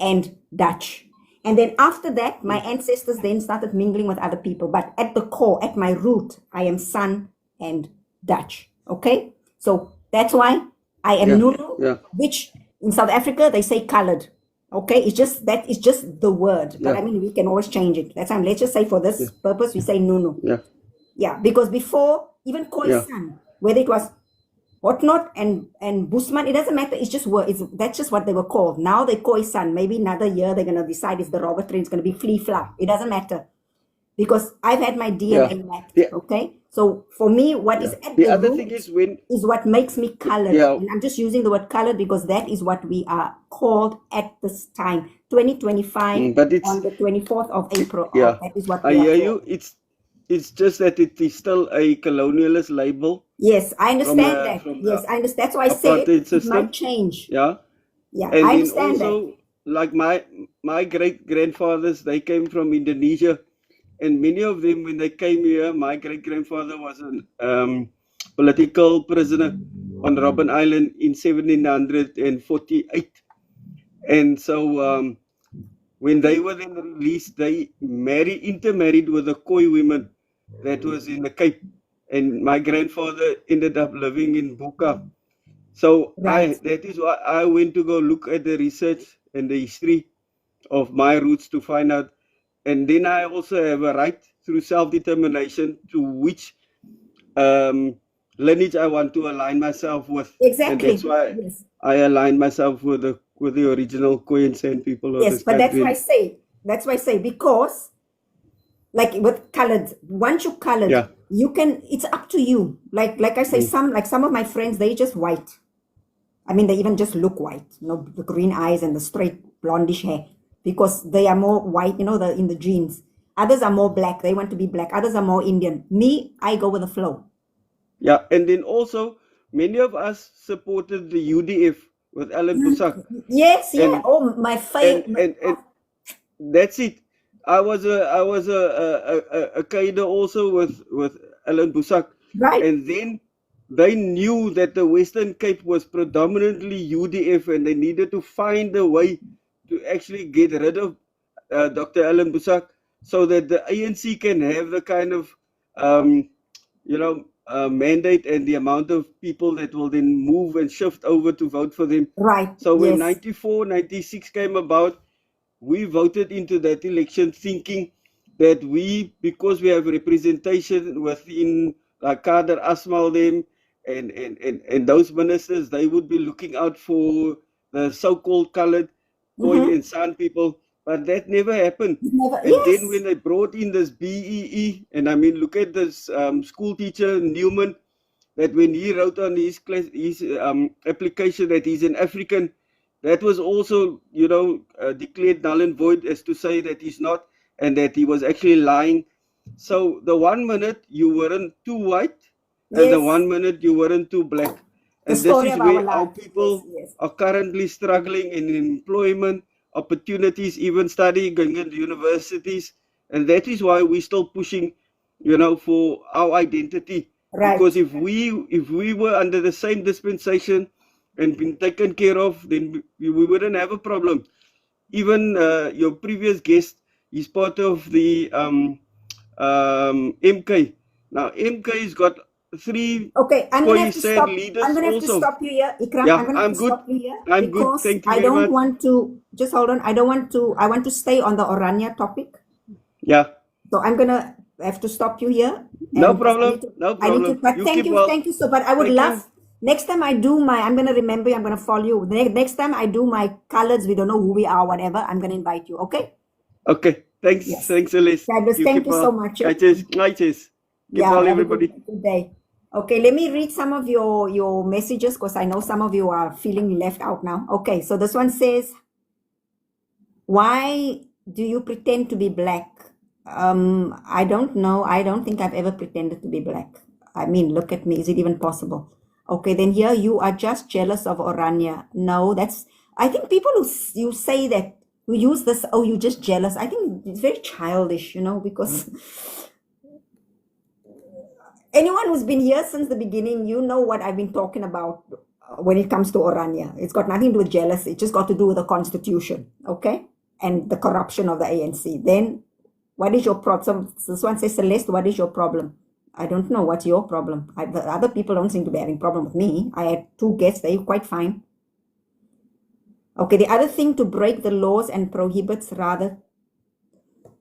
A: and Dutch. And then after that, my ancestors then started mingling with other people. But at the core, at my root, I am San and Dutch, okay? So that's why I am Nunu, which in South Africa, they say colored. Okay, it's just that is just the word. But I mean, we can always change it. That's why let's just say for this purpose, we say Nunu.
D: Yeah.
A: Yeah, because before, even Khoisan, whether it was Hotnot and Bushman, it doesn't matter. It's just word. That's just what they were called. Now they Khoisan. Maybe another year they're going to decide it's the derogatory. It's going to be flea flap. It doesn't matter. Because I've had my DNA mapped, okay? So for me, what is at the
D: other
A: root
D: thing is
A: what makes me colored. And I'm just using the word colored because that is what we are called at this time, 2025,
D: but it's
A: on the 24th of April.
D: that is what I hear you. it's just that it is still a colonialist label
A: Yes, I
D: from
A: understand that.
D: from
A: Yes,
D: the
A: I understand. That's why I said
D: apartheid
A: it might
D: system.
A: change.
D: Yeah.
A: Yeah,
D: And
A: I
D: then
A: understand that.
D: also, like my great grandfathers, they came from Indonesia, and many of them, when they came here, my great grandfather was a political prisoner on Robben Island in 1748, and so when they were then released, they intermarried with the Khoi women that was in the Cape, and my grandfather ended up living in Buka. So
A: Right.
D: that is why I went to go look at the research and the history of my roots to find out. And then I also have a right through self-determination to which um, lineage I want to align myself with. And that's
A: Exactly.
D: why
A: Yes.
D: I align myself with the original Khoi and San people of
A: Yes,
D: this
A: but that's why I
D: country.
A: say, because like with colored, once you colored,
D: Yeah.
A: you can, it's up to you. Like I say,
D: Mm.
A: some of my friends, they just white. I mean, they even just look white, the green eyes and the straight blondish hair, because they are more white, in the genes. Others are more black. They want to be black. Others are more Indian. Me, I go with the flow.
D: Yeah. And then also, many of us supported the UDF with Alan Busak.
A: Yes, yeah.
D: And
A: Oh, my
D: and
A: favorite.
D: and and that's it. I was a Qaeda also with Alan Busak,
A: Right,
D: and then they knew that the Western Cape was predominantly UDF, and they needed to find a way to actually get rid of Dr. Alan Busak so that the ANC can have the kind of um, mandate and the amount of people that will then move and shift over to vote for them.
A: right.
D: So when
A: Yes,
D: 94, 96 came about, we voted into that election thinking that because we have representation within like Kader Asmal them and those ministers, they would be looking out for the so-called colored Khoi
A: mm-hmm.
D: and San people. But that never happened.
A: Never,
D: And then
A: yes,
D: when they brought in this BEE, and I mean, look at this school teacher, Newman, that when he wrote on his application that he's an African, that was also, declared null and void as to say that he's not and that he was actually lying. So the 1 minute you weren't too white and the
A: yes.
D: 1 minute you weren't too black.
A: The
D: And this
A: story
D: is
A: of our
D: where our
A: lives. Yes,
D: people
A: yes.
D: are currently struggling in employment, opportunities, even studying, going into universities. And that is why we're still pushing, for our identity.
A: Right.
D: Because if we were under the same dispensation and been taken care of, then we wouldn't have a problem. Even your previous guest is part of the MK. Now MK's got three
A: Okay, I'm gonna
D: Khoi
A: have to
D: San
A: stop. I'm
D: leaders
A: gonna have to
D: also.
A: stop you here, Ikram. I'm
D: Yeah,
A: gonna have
D: I'm
A: to
D: good.
A: stop you here
D: I'm good.
A: because
D: Thank you
A: I
D: very
A: don't
D: much.
A: want to. Just hold on. I don't want to. I want to stay on the Orania topic.
D: Yeah,
A: So I'm gonna have to stop you here,
D: no
A: and because I need
D: problem.
A: to.
D: No
A: I need to.
D: problem.
A: But
D: You keep well.
A: thank you so. But I would
D: Thank
A: love
D: you.
A: next time I do my. I'm gonna remember you. I'm gonna follow you. Next time I do my colors. We don't know who we are. Whatever. I'm gonna invite you. Okay.
D: Okay. Thanks.
A: Yes.
D: Thanks, Alice.
A: Fabulous.
D: You
A: Thank
D: keep
A: you so
D: well.
A: much.
D: Catches. Catches. Keep
A: Yeah,
D: well,
A: have a
D: everybody.
A: good day. Okay, let me read some of your messages because I know some of you are feeling left out now. Okay, so this one says, "Why do you pretend to be black?" I don't know. I don't think I've ever pretended to be black. I mean, look at me. Is it even possible? Okay, then here you are just jealous of Orania. No, that's. I think people you say that who use this. Oh, you just jealous. I think it's very childish, because. Anyone who's been here since the beginning, you know what I've been talking about when it comes to Orania. It's got nothing to do with jealousy. It just got to do with the constitution, okay? And the corruption of the ANC. Then, what is your problem? This one says, Celeste, what is your problem? I don't know. What's your problem? The other people don't seem to be having problem with me. I had 2 guests. They're quite fine. Okay, the other thing to break the laws and prohibits rather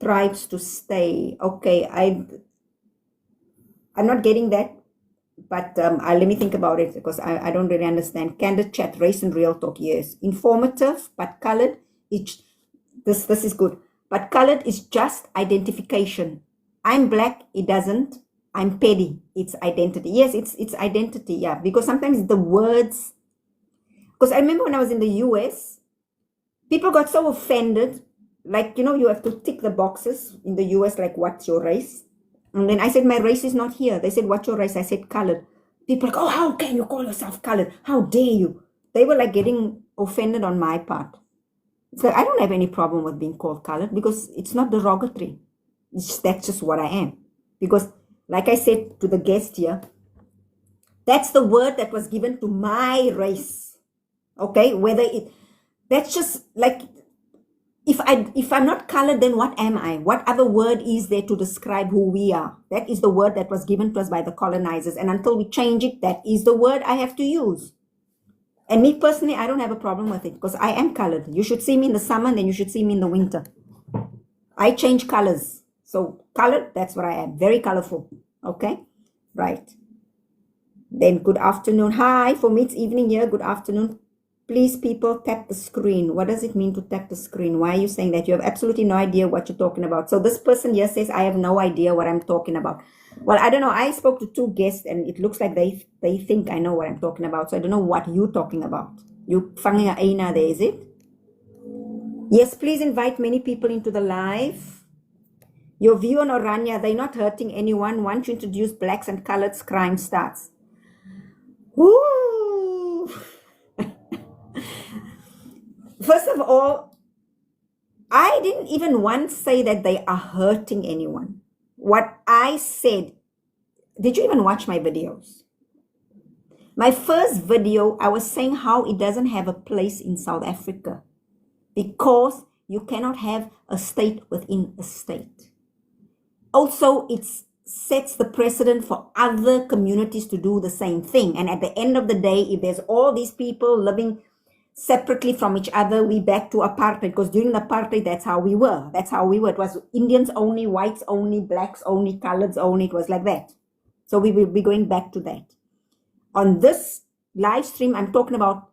A: tribes to stay. Okay, I'm not getting that, but let me think about it because I don't really understand. Candid chat, race and real talk, yes. Informative, but colored. This is good. But colored is just identification. I'm black, it doesn't. I'm petty, it's identity. Yes, it's identity, yeah. Because sometimes the words, because I remember when I was in the US, people got so offended. Like, you have to tick the boxes in the US, like what's your race? And then I said, my race is not here. They said, what's your race? I said, colored. People like, oh, how can you call yourself colored? How dare you? They were like getting offended on my part. So I don't have any problem with being called colored because it's not derogatory. That's just what I am. Because like I said to the guest here, that's the word that was given to my race. Okay? That's just like, if I'm not colored, then what am I? What other word is there to describe who we are? That is the word that was given to us by the colonizers. And until we change it, that is the word I have to use. And me personally, I don't have a problem with it because I am colored. You should see me in the summer and then you should see me in the winter. I change colors. So colored, that's what I am. Very colorful. Okay? Right. Then good afternoon. Hi, for me it's evening here. Good afternoon. Please, people, tap the screen. What does it mean to tap the screen? Why are you saying that? You have absolutely no idea what you're talking about. So this person here says, I have no idea what I'm talking about. Well, I don't know. I spoke to 2 guests and it looks like they think I know what I'm talking about. So I don't know what you're talking about. You fanging aina there, is it? Yes, please invite many people into the live. Your view on Orania, they're not hurting anyone. Once you introduce blacks and coloreds, crime starts. Woo! First of all, I didn't even once say that they are hurting anyone. What I said, did you even watch my videos? My first video, I was saying how it doesn't have a place in South Africa because you cannot have a state within a state. Also, it sets the precedent for other communities to do the same thing. And at the end of the day, if there's all these people living separately from each other, we back to apartheid, because during apartheid, that's how we were. It was Indians only, whites only, blacks only, coloreds only. It was like that. So we will be going back to that. On this live stream, I'm talking about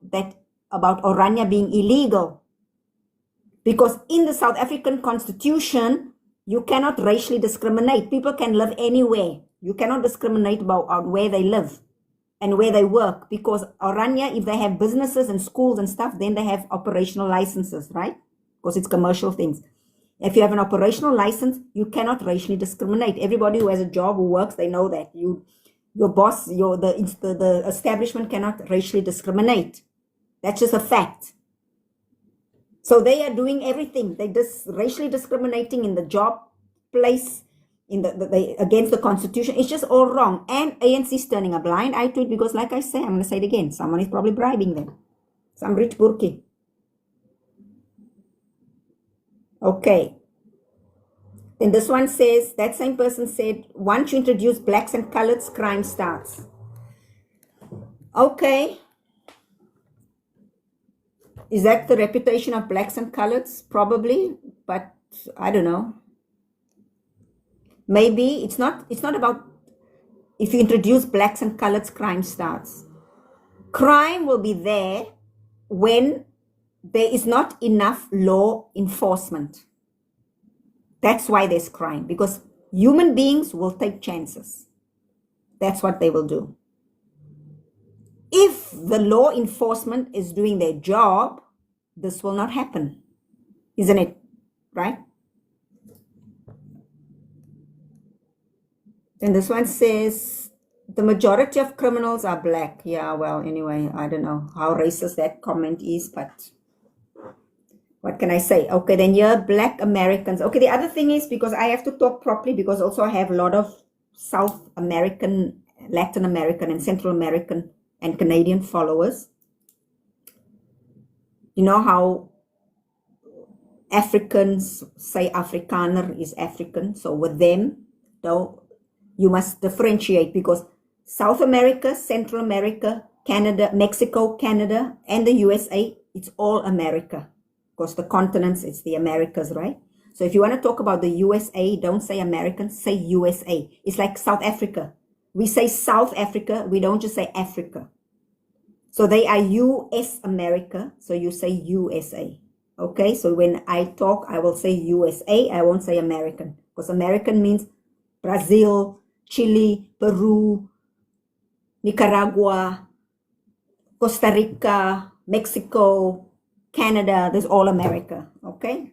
A: Orania being illegal. Because in the South African Constitution, you cannot racially discriminate. People can live anywhere. You cannot discriminate about where they live and where they work, because Orania, if they have businesses and schools and stuff, then they have operational licenses, right? Because it's commercial things. If you have an operational license, you cannot racially discriminate. Everybody who has a job, who works, they know that. Your boss, the establishment cannot racially discriminate. That's just a fact. So they are doing everything. They're just racially discriminating in the job place, against the Constitution. It's just all wrong. And ANC is turning a blind eye to it because, like I say, I'm going to say it again, someone is probably bribing them. Some rich burki. Okay. Then this one says, that same person said, once you introduce blacks and coloreds, crime starts. Okay. Is that the reputation of blacks and coloreds? Probably, but I don't know. Maybe it's not about if you introduce blacks and coloreds, crime starts. Crime will be there when there is not enough law enforcement. That's why there's crime, because human beings will take chances. That's what they will do. If the law enforcement is doing their job, this will not happen, isn't it? Right? Then this one says, the majority of criminals are black. Yeah, well, anyway, I don't know how racist that comment is, but what can I say? Okay, then you're black Americans. Okay, the other thing is, because I have to talk properly, because also I have a lot of South American, Latin American, and Central American and Canadian followers. You know how Africans say Afrikaner is African. So with them, though, you must differentiate, because South America, Central America, Canada, Mexico, Canada, and the USA, it's all America. Because the continents, it's the Americas, right? So if you want to talk about the USA, don't say American, say USA. It's like South Africa. We say South Africa, we don't just say Africa. So they are US America, so you say USA. Okay, so when I talk, I will say USA, I won't say American. Because American means Brazil, Chile, Peru, Nicaragua, Costa Rica, Mexico, Canada, there's all America, okay?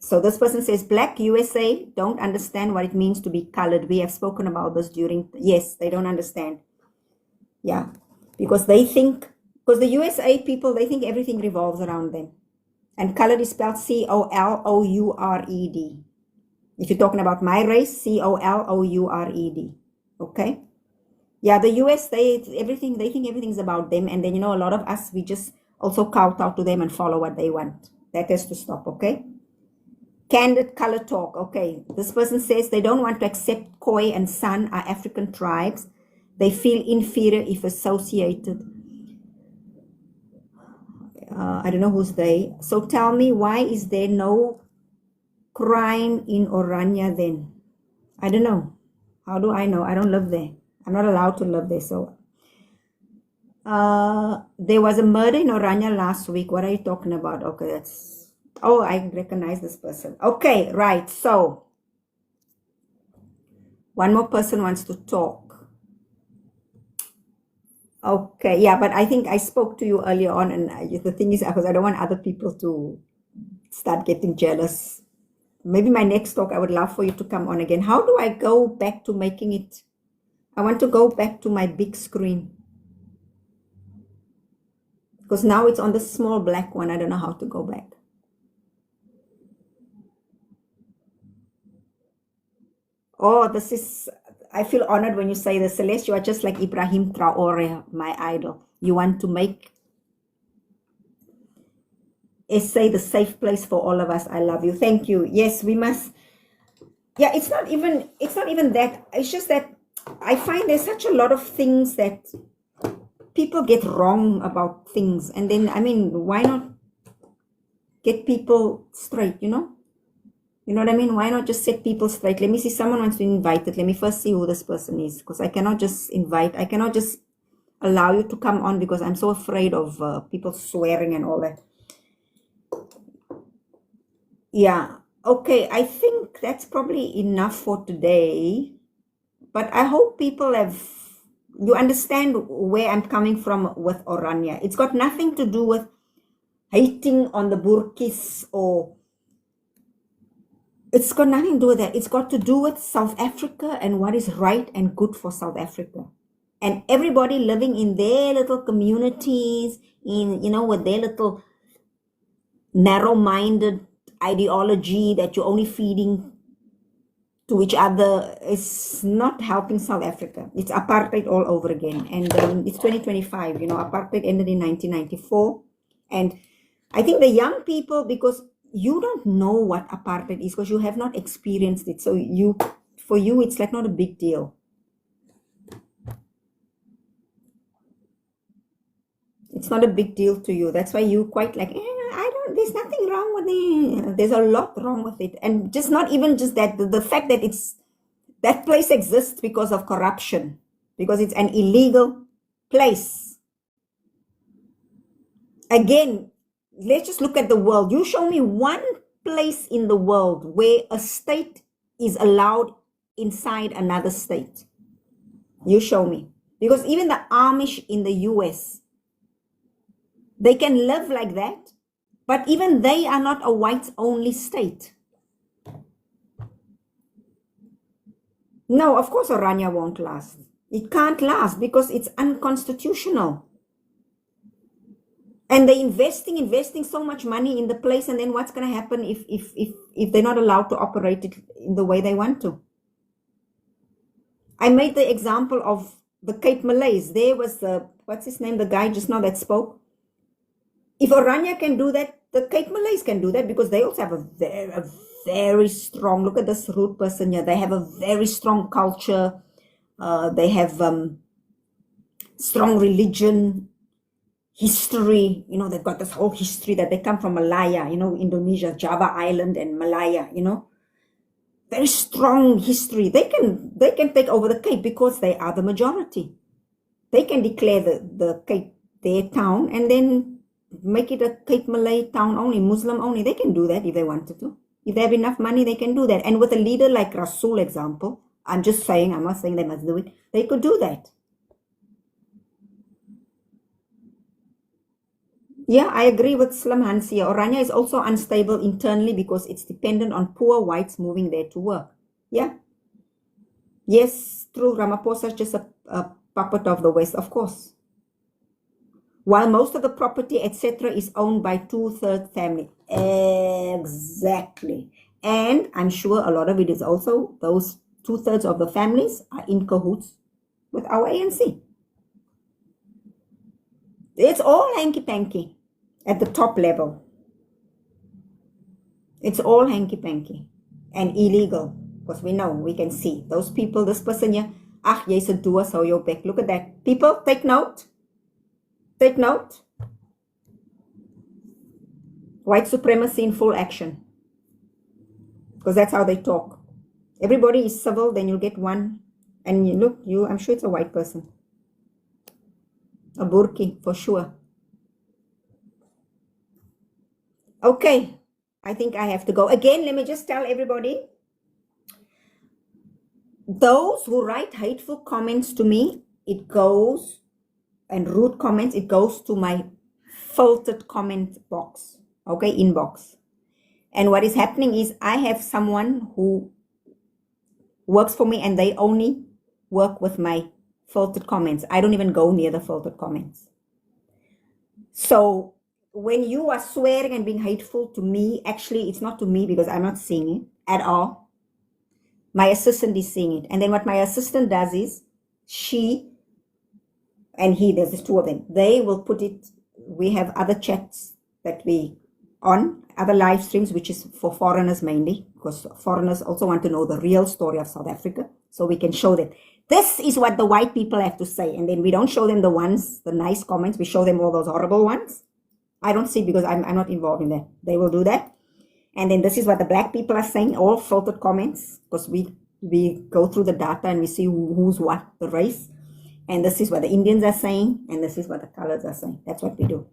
A: So this person says, Black USA don't understand what it means to be colored. We have spoken about this during, yes, they don't understand. Yeah, because they think, because the USA people, they think everything revolves around them. And colored is spelled C-O-L-O-U-R-E-D. If you're talking about my race, C-O-L-O-U-R-E-D. Okay? Yeah, the US, they think everything's about them. And then, a lot of us, we just also kowtow to them and follow what they want. That has to stop, okay? Candid color talk. Okay, this person says they don't want to accept Khoi and San are African tribes. They feel inferior if associated. I don't know who's they. So tell me, why is there no crime in Orania then? I don't know. How do I know? I don't live there. I'm not allowed to live there. So there was a murder in Orania last week. What are you talking about? Okay, that's... Oh, I recognize this person. Okay, right. So one more person wants to talk. Okay, yeah, but I think I spoke to you earlier on, and the thing is, because I don't want other people to start getting jealous. Maybe my next talk, I would love for you to come on again. How do I go back to making it? I want to go back to my big screen. Because now it's on the small black one. I don't know how to go back. Oh, this is... I feel honored when you say this. Celeste, you are just like Ibrahim Traore, my idol. You want to make SA the safe place for all of us. I love you. Thank you. Yes, we must. Yeah, it's not even that. It's just that I find there's such a lot of things that people get wrong about things. And then, I mean, why not get people straight, You know what I mean? Why not just set people straight? Let me see, someone wants to invite it. Let me first see who this person is, because I cannot just invite. I cannot just allow you to come on because I'm so afraid of people swearing and all that. Yeah. Okay. I think that's probably enough for today. But I hope people you understand where I'm coming from with Orania. It's got nothing to do with hating on the Burkis or... It's got nothing to do with that. It's got to do with South Africa and what is right and good for South Africa. And everybody living in their little communities, with their little narrow-minded ideology that you're only feeding to each other, is not helping South Africa. It's apartheid all over again. And it's 2025, apartheid ended in 1994. And I think the young people, because you don't know what apartheid is, because you have not experienced it. So for you, it's like not a big deal. It's not a big deal to you. That's why you quite like, there's nothing wrong with it. There's a lot wrong with it. And just not even just that, the fact that that place exists because of corruption, because it's an illegal place. Again, let's just look at the world. You show me one place in the world where a state is allowed inside another state. You show me. Because even the Amish in the US, they can live like that, but even they are not a whites-only state. No, of course Orania won't last. It can't last because it's unconstitutional. And they're investing so much money in the place, and then what's going to happen if they're not allowed to operate it in the way they want to? I made the example of the Cape Malays. There was what's his name, the guy just now that spoke. If Orania can do that, the Cape Malays can do that, because they also have a very strong, look at this rude person here, they have a very strong culture. They have strong religion, history, they've got this whole history that they come from Malaya, Indonesia, Java Island and Malaya, very strong history. They can take over the Cape because they are the majority. They can declare the Cape their town and then make it a Cape Malay town only, Muslim only. They can do that if they wanted to. If they have enough money, they can do that. And with a leader like Rasul, example, I'm just saying, I'm not saying they must do it. They could do that. Yeah, I agree with Slim Hans here. Orania is also unstable internally because it's dependent on poor whites moving there to work. Yeah. Yes, true. Ramaphosa is just a puppet of the West, of course. While most of the property, etc., is owned by 2/3 family. Exactly. And I'm sure a lot of it is also those 2/3 of the families are in cahoots with our ANC. It's all hanky-panky at the top level. It's all hanky-panky and illegal because we know, we can see those people, this person here, jy's 'n doer, hou jou bek. Look at that. People, take note. Take note. White supremacy in full action. Because that's how they talk. Everybody is civil, then you'll get one. And you look, I'm sure it's a white person. A burki, for sure. Okay. I think I have to go. Again, let me just tell everybody. Those who write hateful comments to me, it goes, and rude comments, it goes to my filtered comment box. Okay, inbox. And what is happening is I have someone who works for me and they only work with my filtered comments. I don't even go near the filtered comments. So when you are swearing and being hateful to me, actually it's not to me because I'm not seeing it at all. My assistant is seeing it. And then what my assistant does is she and he, there's two of them, they will put it, we have other chats that we on, other live streams, which is for foreigners mainly, because foreigners also want to know the real story of South Africa. So we can show them. This is what the white people have to say. And then we don't show them the ones, the nice comments. We show them all those horrible ones. I don't see because I'm not involved in that. They will do that. And then this is what the black people are saying, all filtered comments, because we go through the data and we see who's what, the race. And this is what the Indians are saying, and this is what the colors are saying. That's what we do.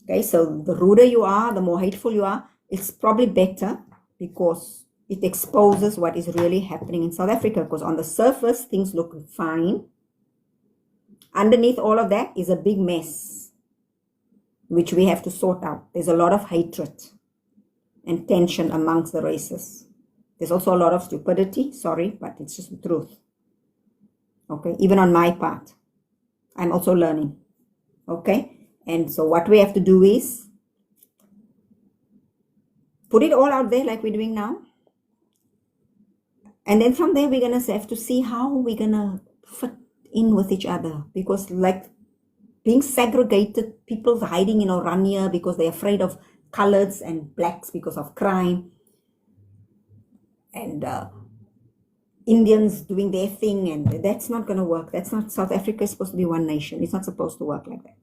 A: Okay, so the ruder you are, the more hateful you are, it's probably better because it exposes what is really happening in South Africa. Because on the surface, things look fine. Underneath all of that is a big mess, which we have to sort out. There's a lot of hatred and tension amongst the races. There's also a lot of stupidity, sorry, but it's just the truth. Okay, even on my part, I'm also learning. Okay, and so what we have to do is put it all out there like we're doing now. And then from there, we're going to have to see how we're going to fit in with each other. Because like being segregated, people hiding in Orania because they're afraid of coloreds and blacks because of crime. And Indians doing their thing, and that's not going to work. That's not, South Africa is supposed to be one nation. It's not supposed to work like that.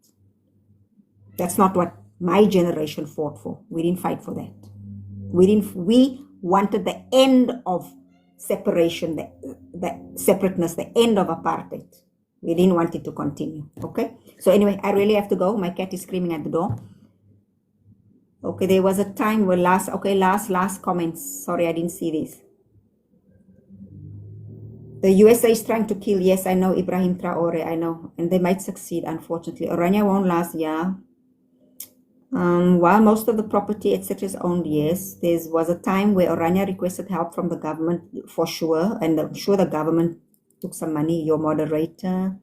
A: That's not what my generation fought for. We didn't fight for that. We wanted the end of separation, the separateness, the end of apartheid. We didn't want it to continue. Okay. So anyway, I really have to go. My cat is screaming at the door. Okay, there was a time where last comments. Sorry, I didn't see this. The USA is trying to kill. Yes, I know, Ibrahim Traore, I know. And they might succeed, unfortunately. Orania won't last, yeah. While most of the property, etc. is owned, yes. There was a time where Orania requested help from the government, for sure. And I'm sure the government took some money. Your moderator.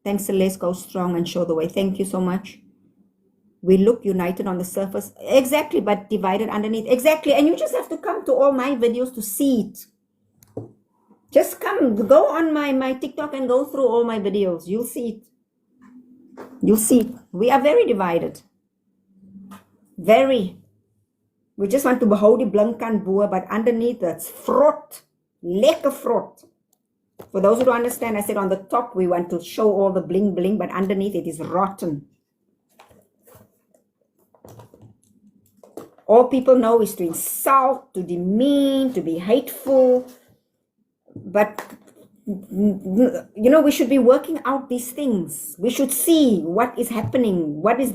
A: Thanks, Celeste. Go strong and show the way. Thank you so much. We look united on the surface. Exactly, but divided underneath. Exactly. And you just have to come to all my videos to see it. Just come, go on my TikTok and go through all my videos. You'll see it. You'll see it. We are very divided. Very. We just want to behold die blinkan boer, but underneath it's frot. Lekker frot. For those who don't understand, I said on the top we want to show all the bling bling, but underneath it is rotten. All people know is to insult, to demean, to be hateful. But, you know, we should be working out these things. We should see what is happening. What is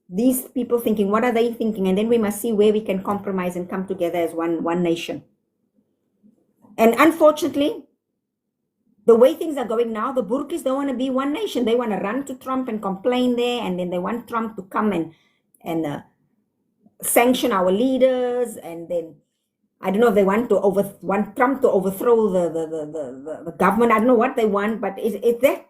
A: these people thinking? What are they thinking? And then we must see where we can compromise and come together as one nation. And unfortunately, the way things are going now, the Burkis don't want to be one nation. They want to run to Trump and complain there, and then they want Trump to come and sanction our leaders, and then I don't know if they want Trump to overthrow the government. I don't know what they want, but is that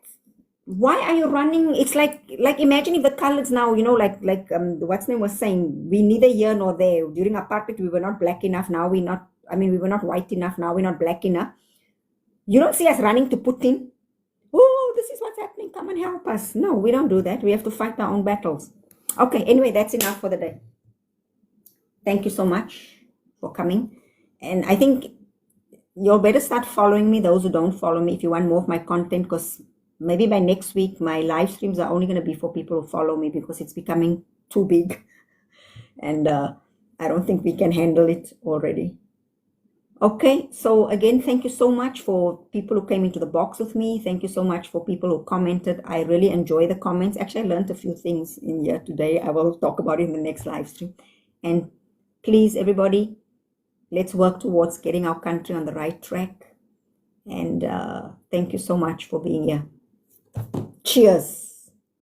A: why are you running? It's like imagine if the colors now, like what's name was saying, we neither here nor there. During apartheid, we were not black enough. Now we were not white enough. Now we're not black enough. You don't see us running to Putin. Oh, this is what's happening. Come and help us. No, we don't do that. We have to fight our own battles. Okay, anyway, that's enough for the day. Thank you so much for coming. And I think you'll better start following me, those who don't follow me, if you want more of my content, because maybe by next week, my live streams are only going to be for people who follow me, because it's becoming too big. And I don't think we can handle it already. Okay, so again, thank you so much for people who came into the box with me. Thank you so much for people who commented. I really enjoy the comments. Actually, I learned a few things in here today. I will talk about it in the next live stream. And please, everybody, let's work towards getting our country on the right track. And thank you so much for being here. Cheers.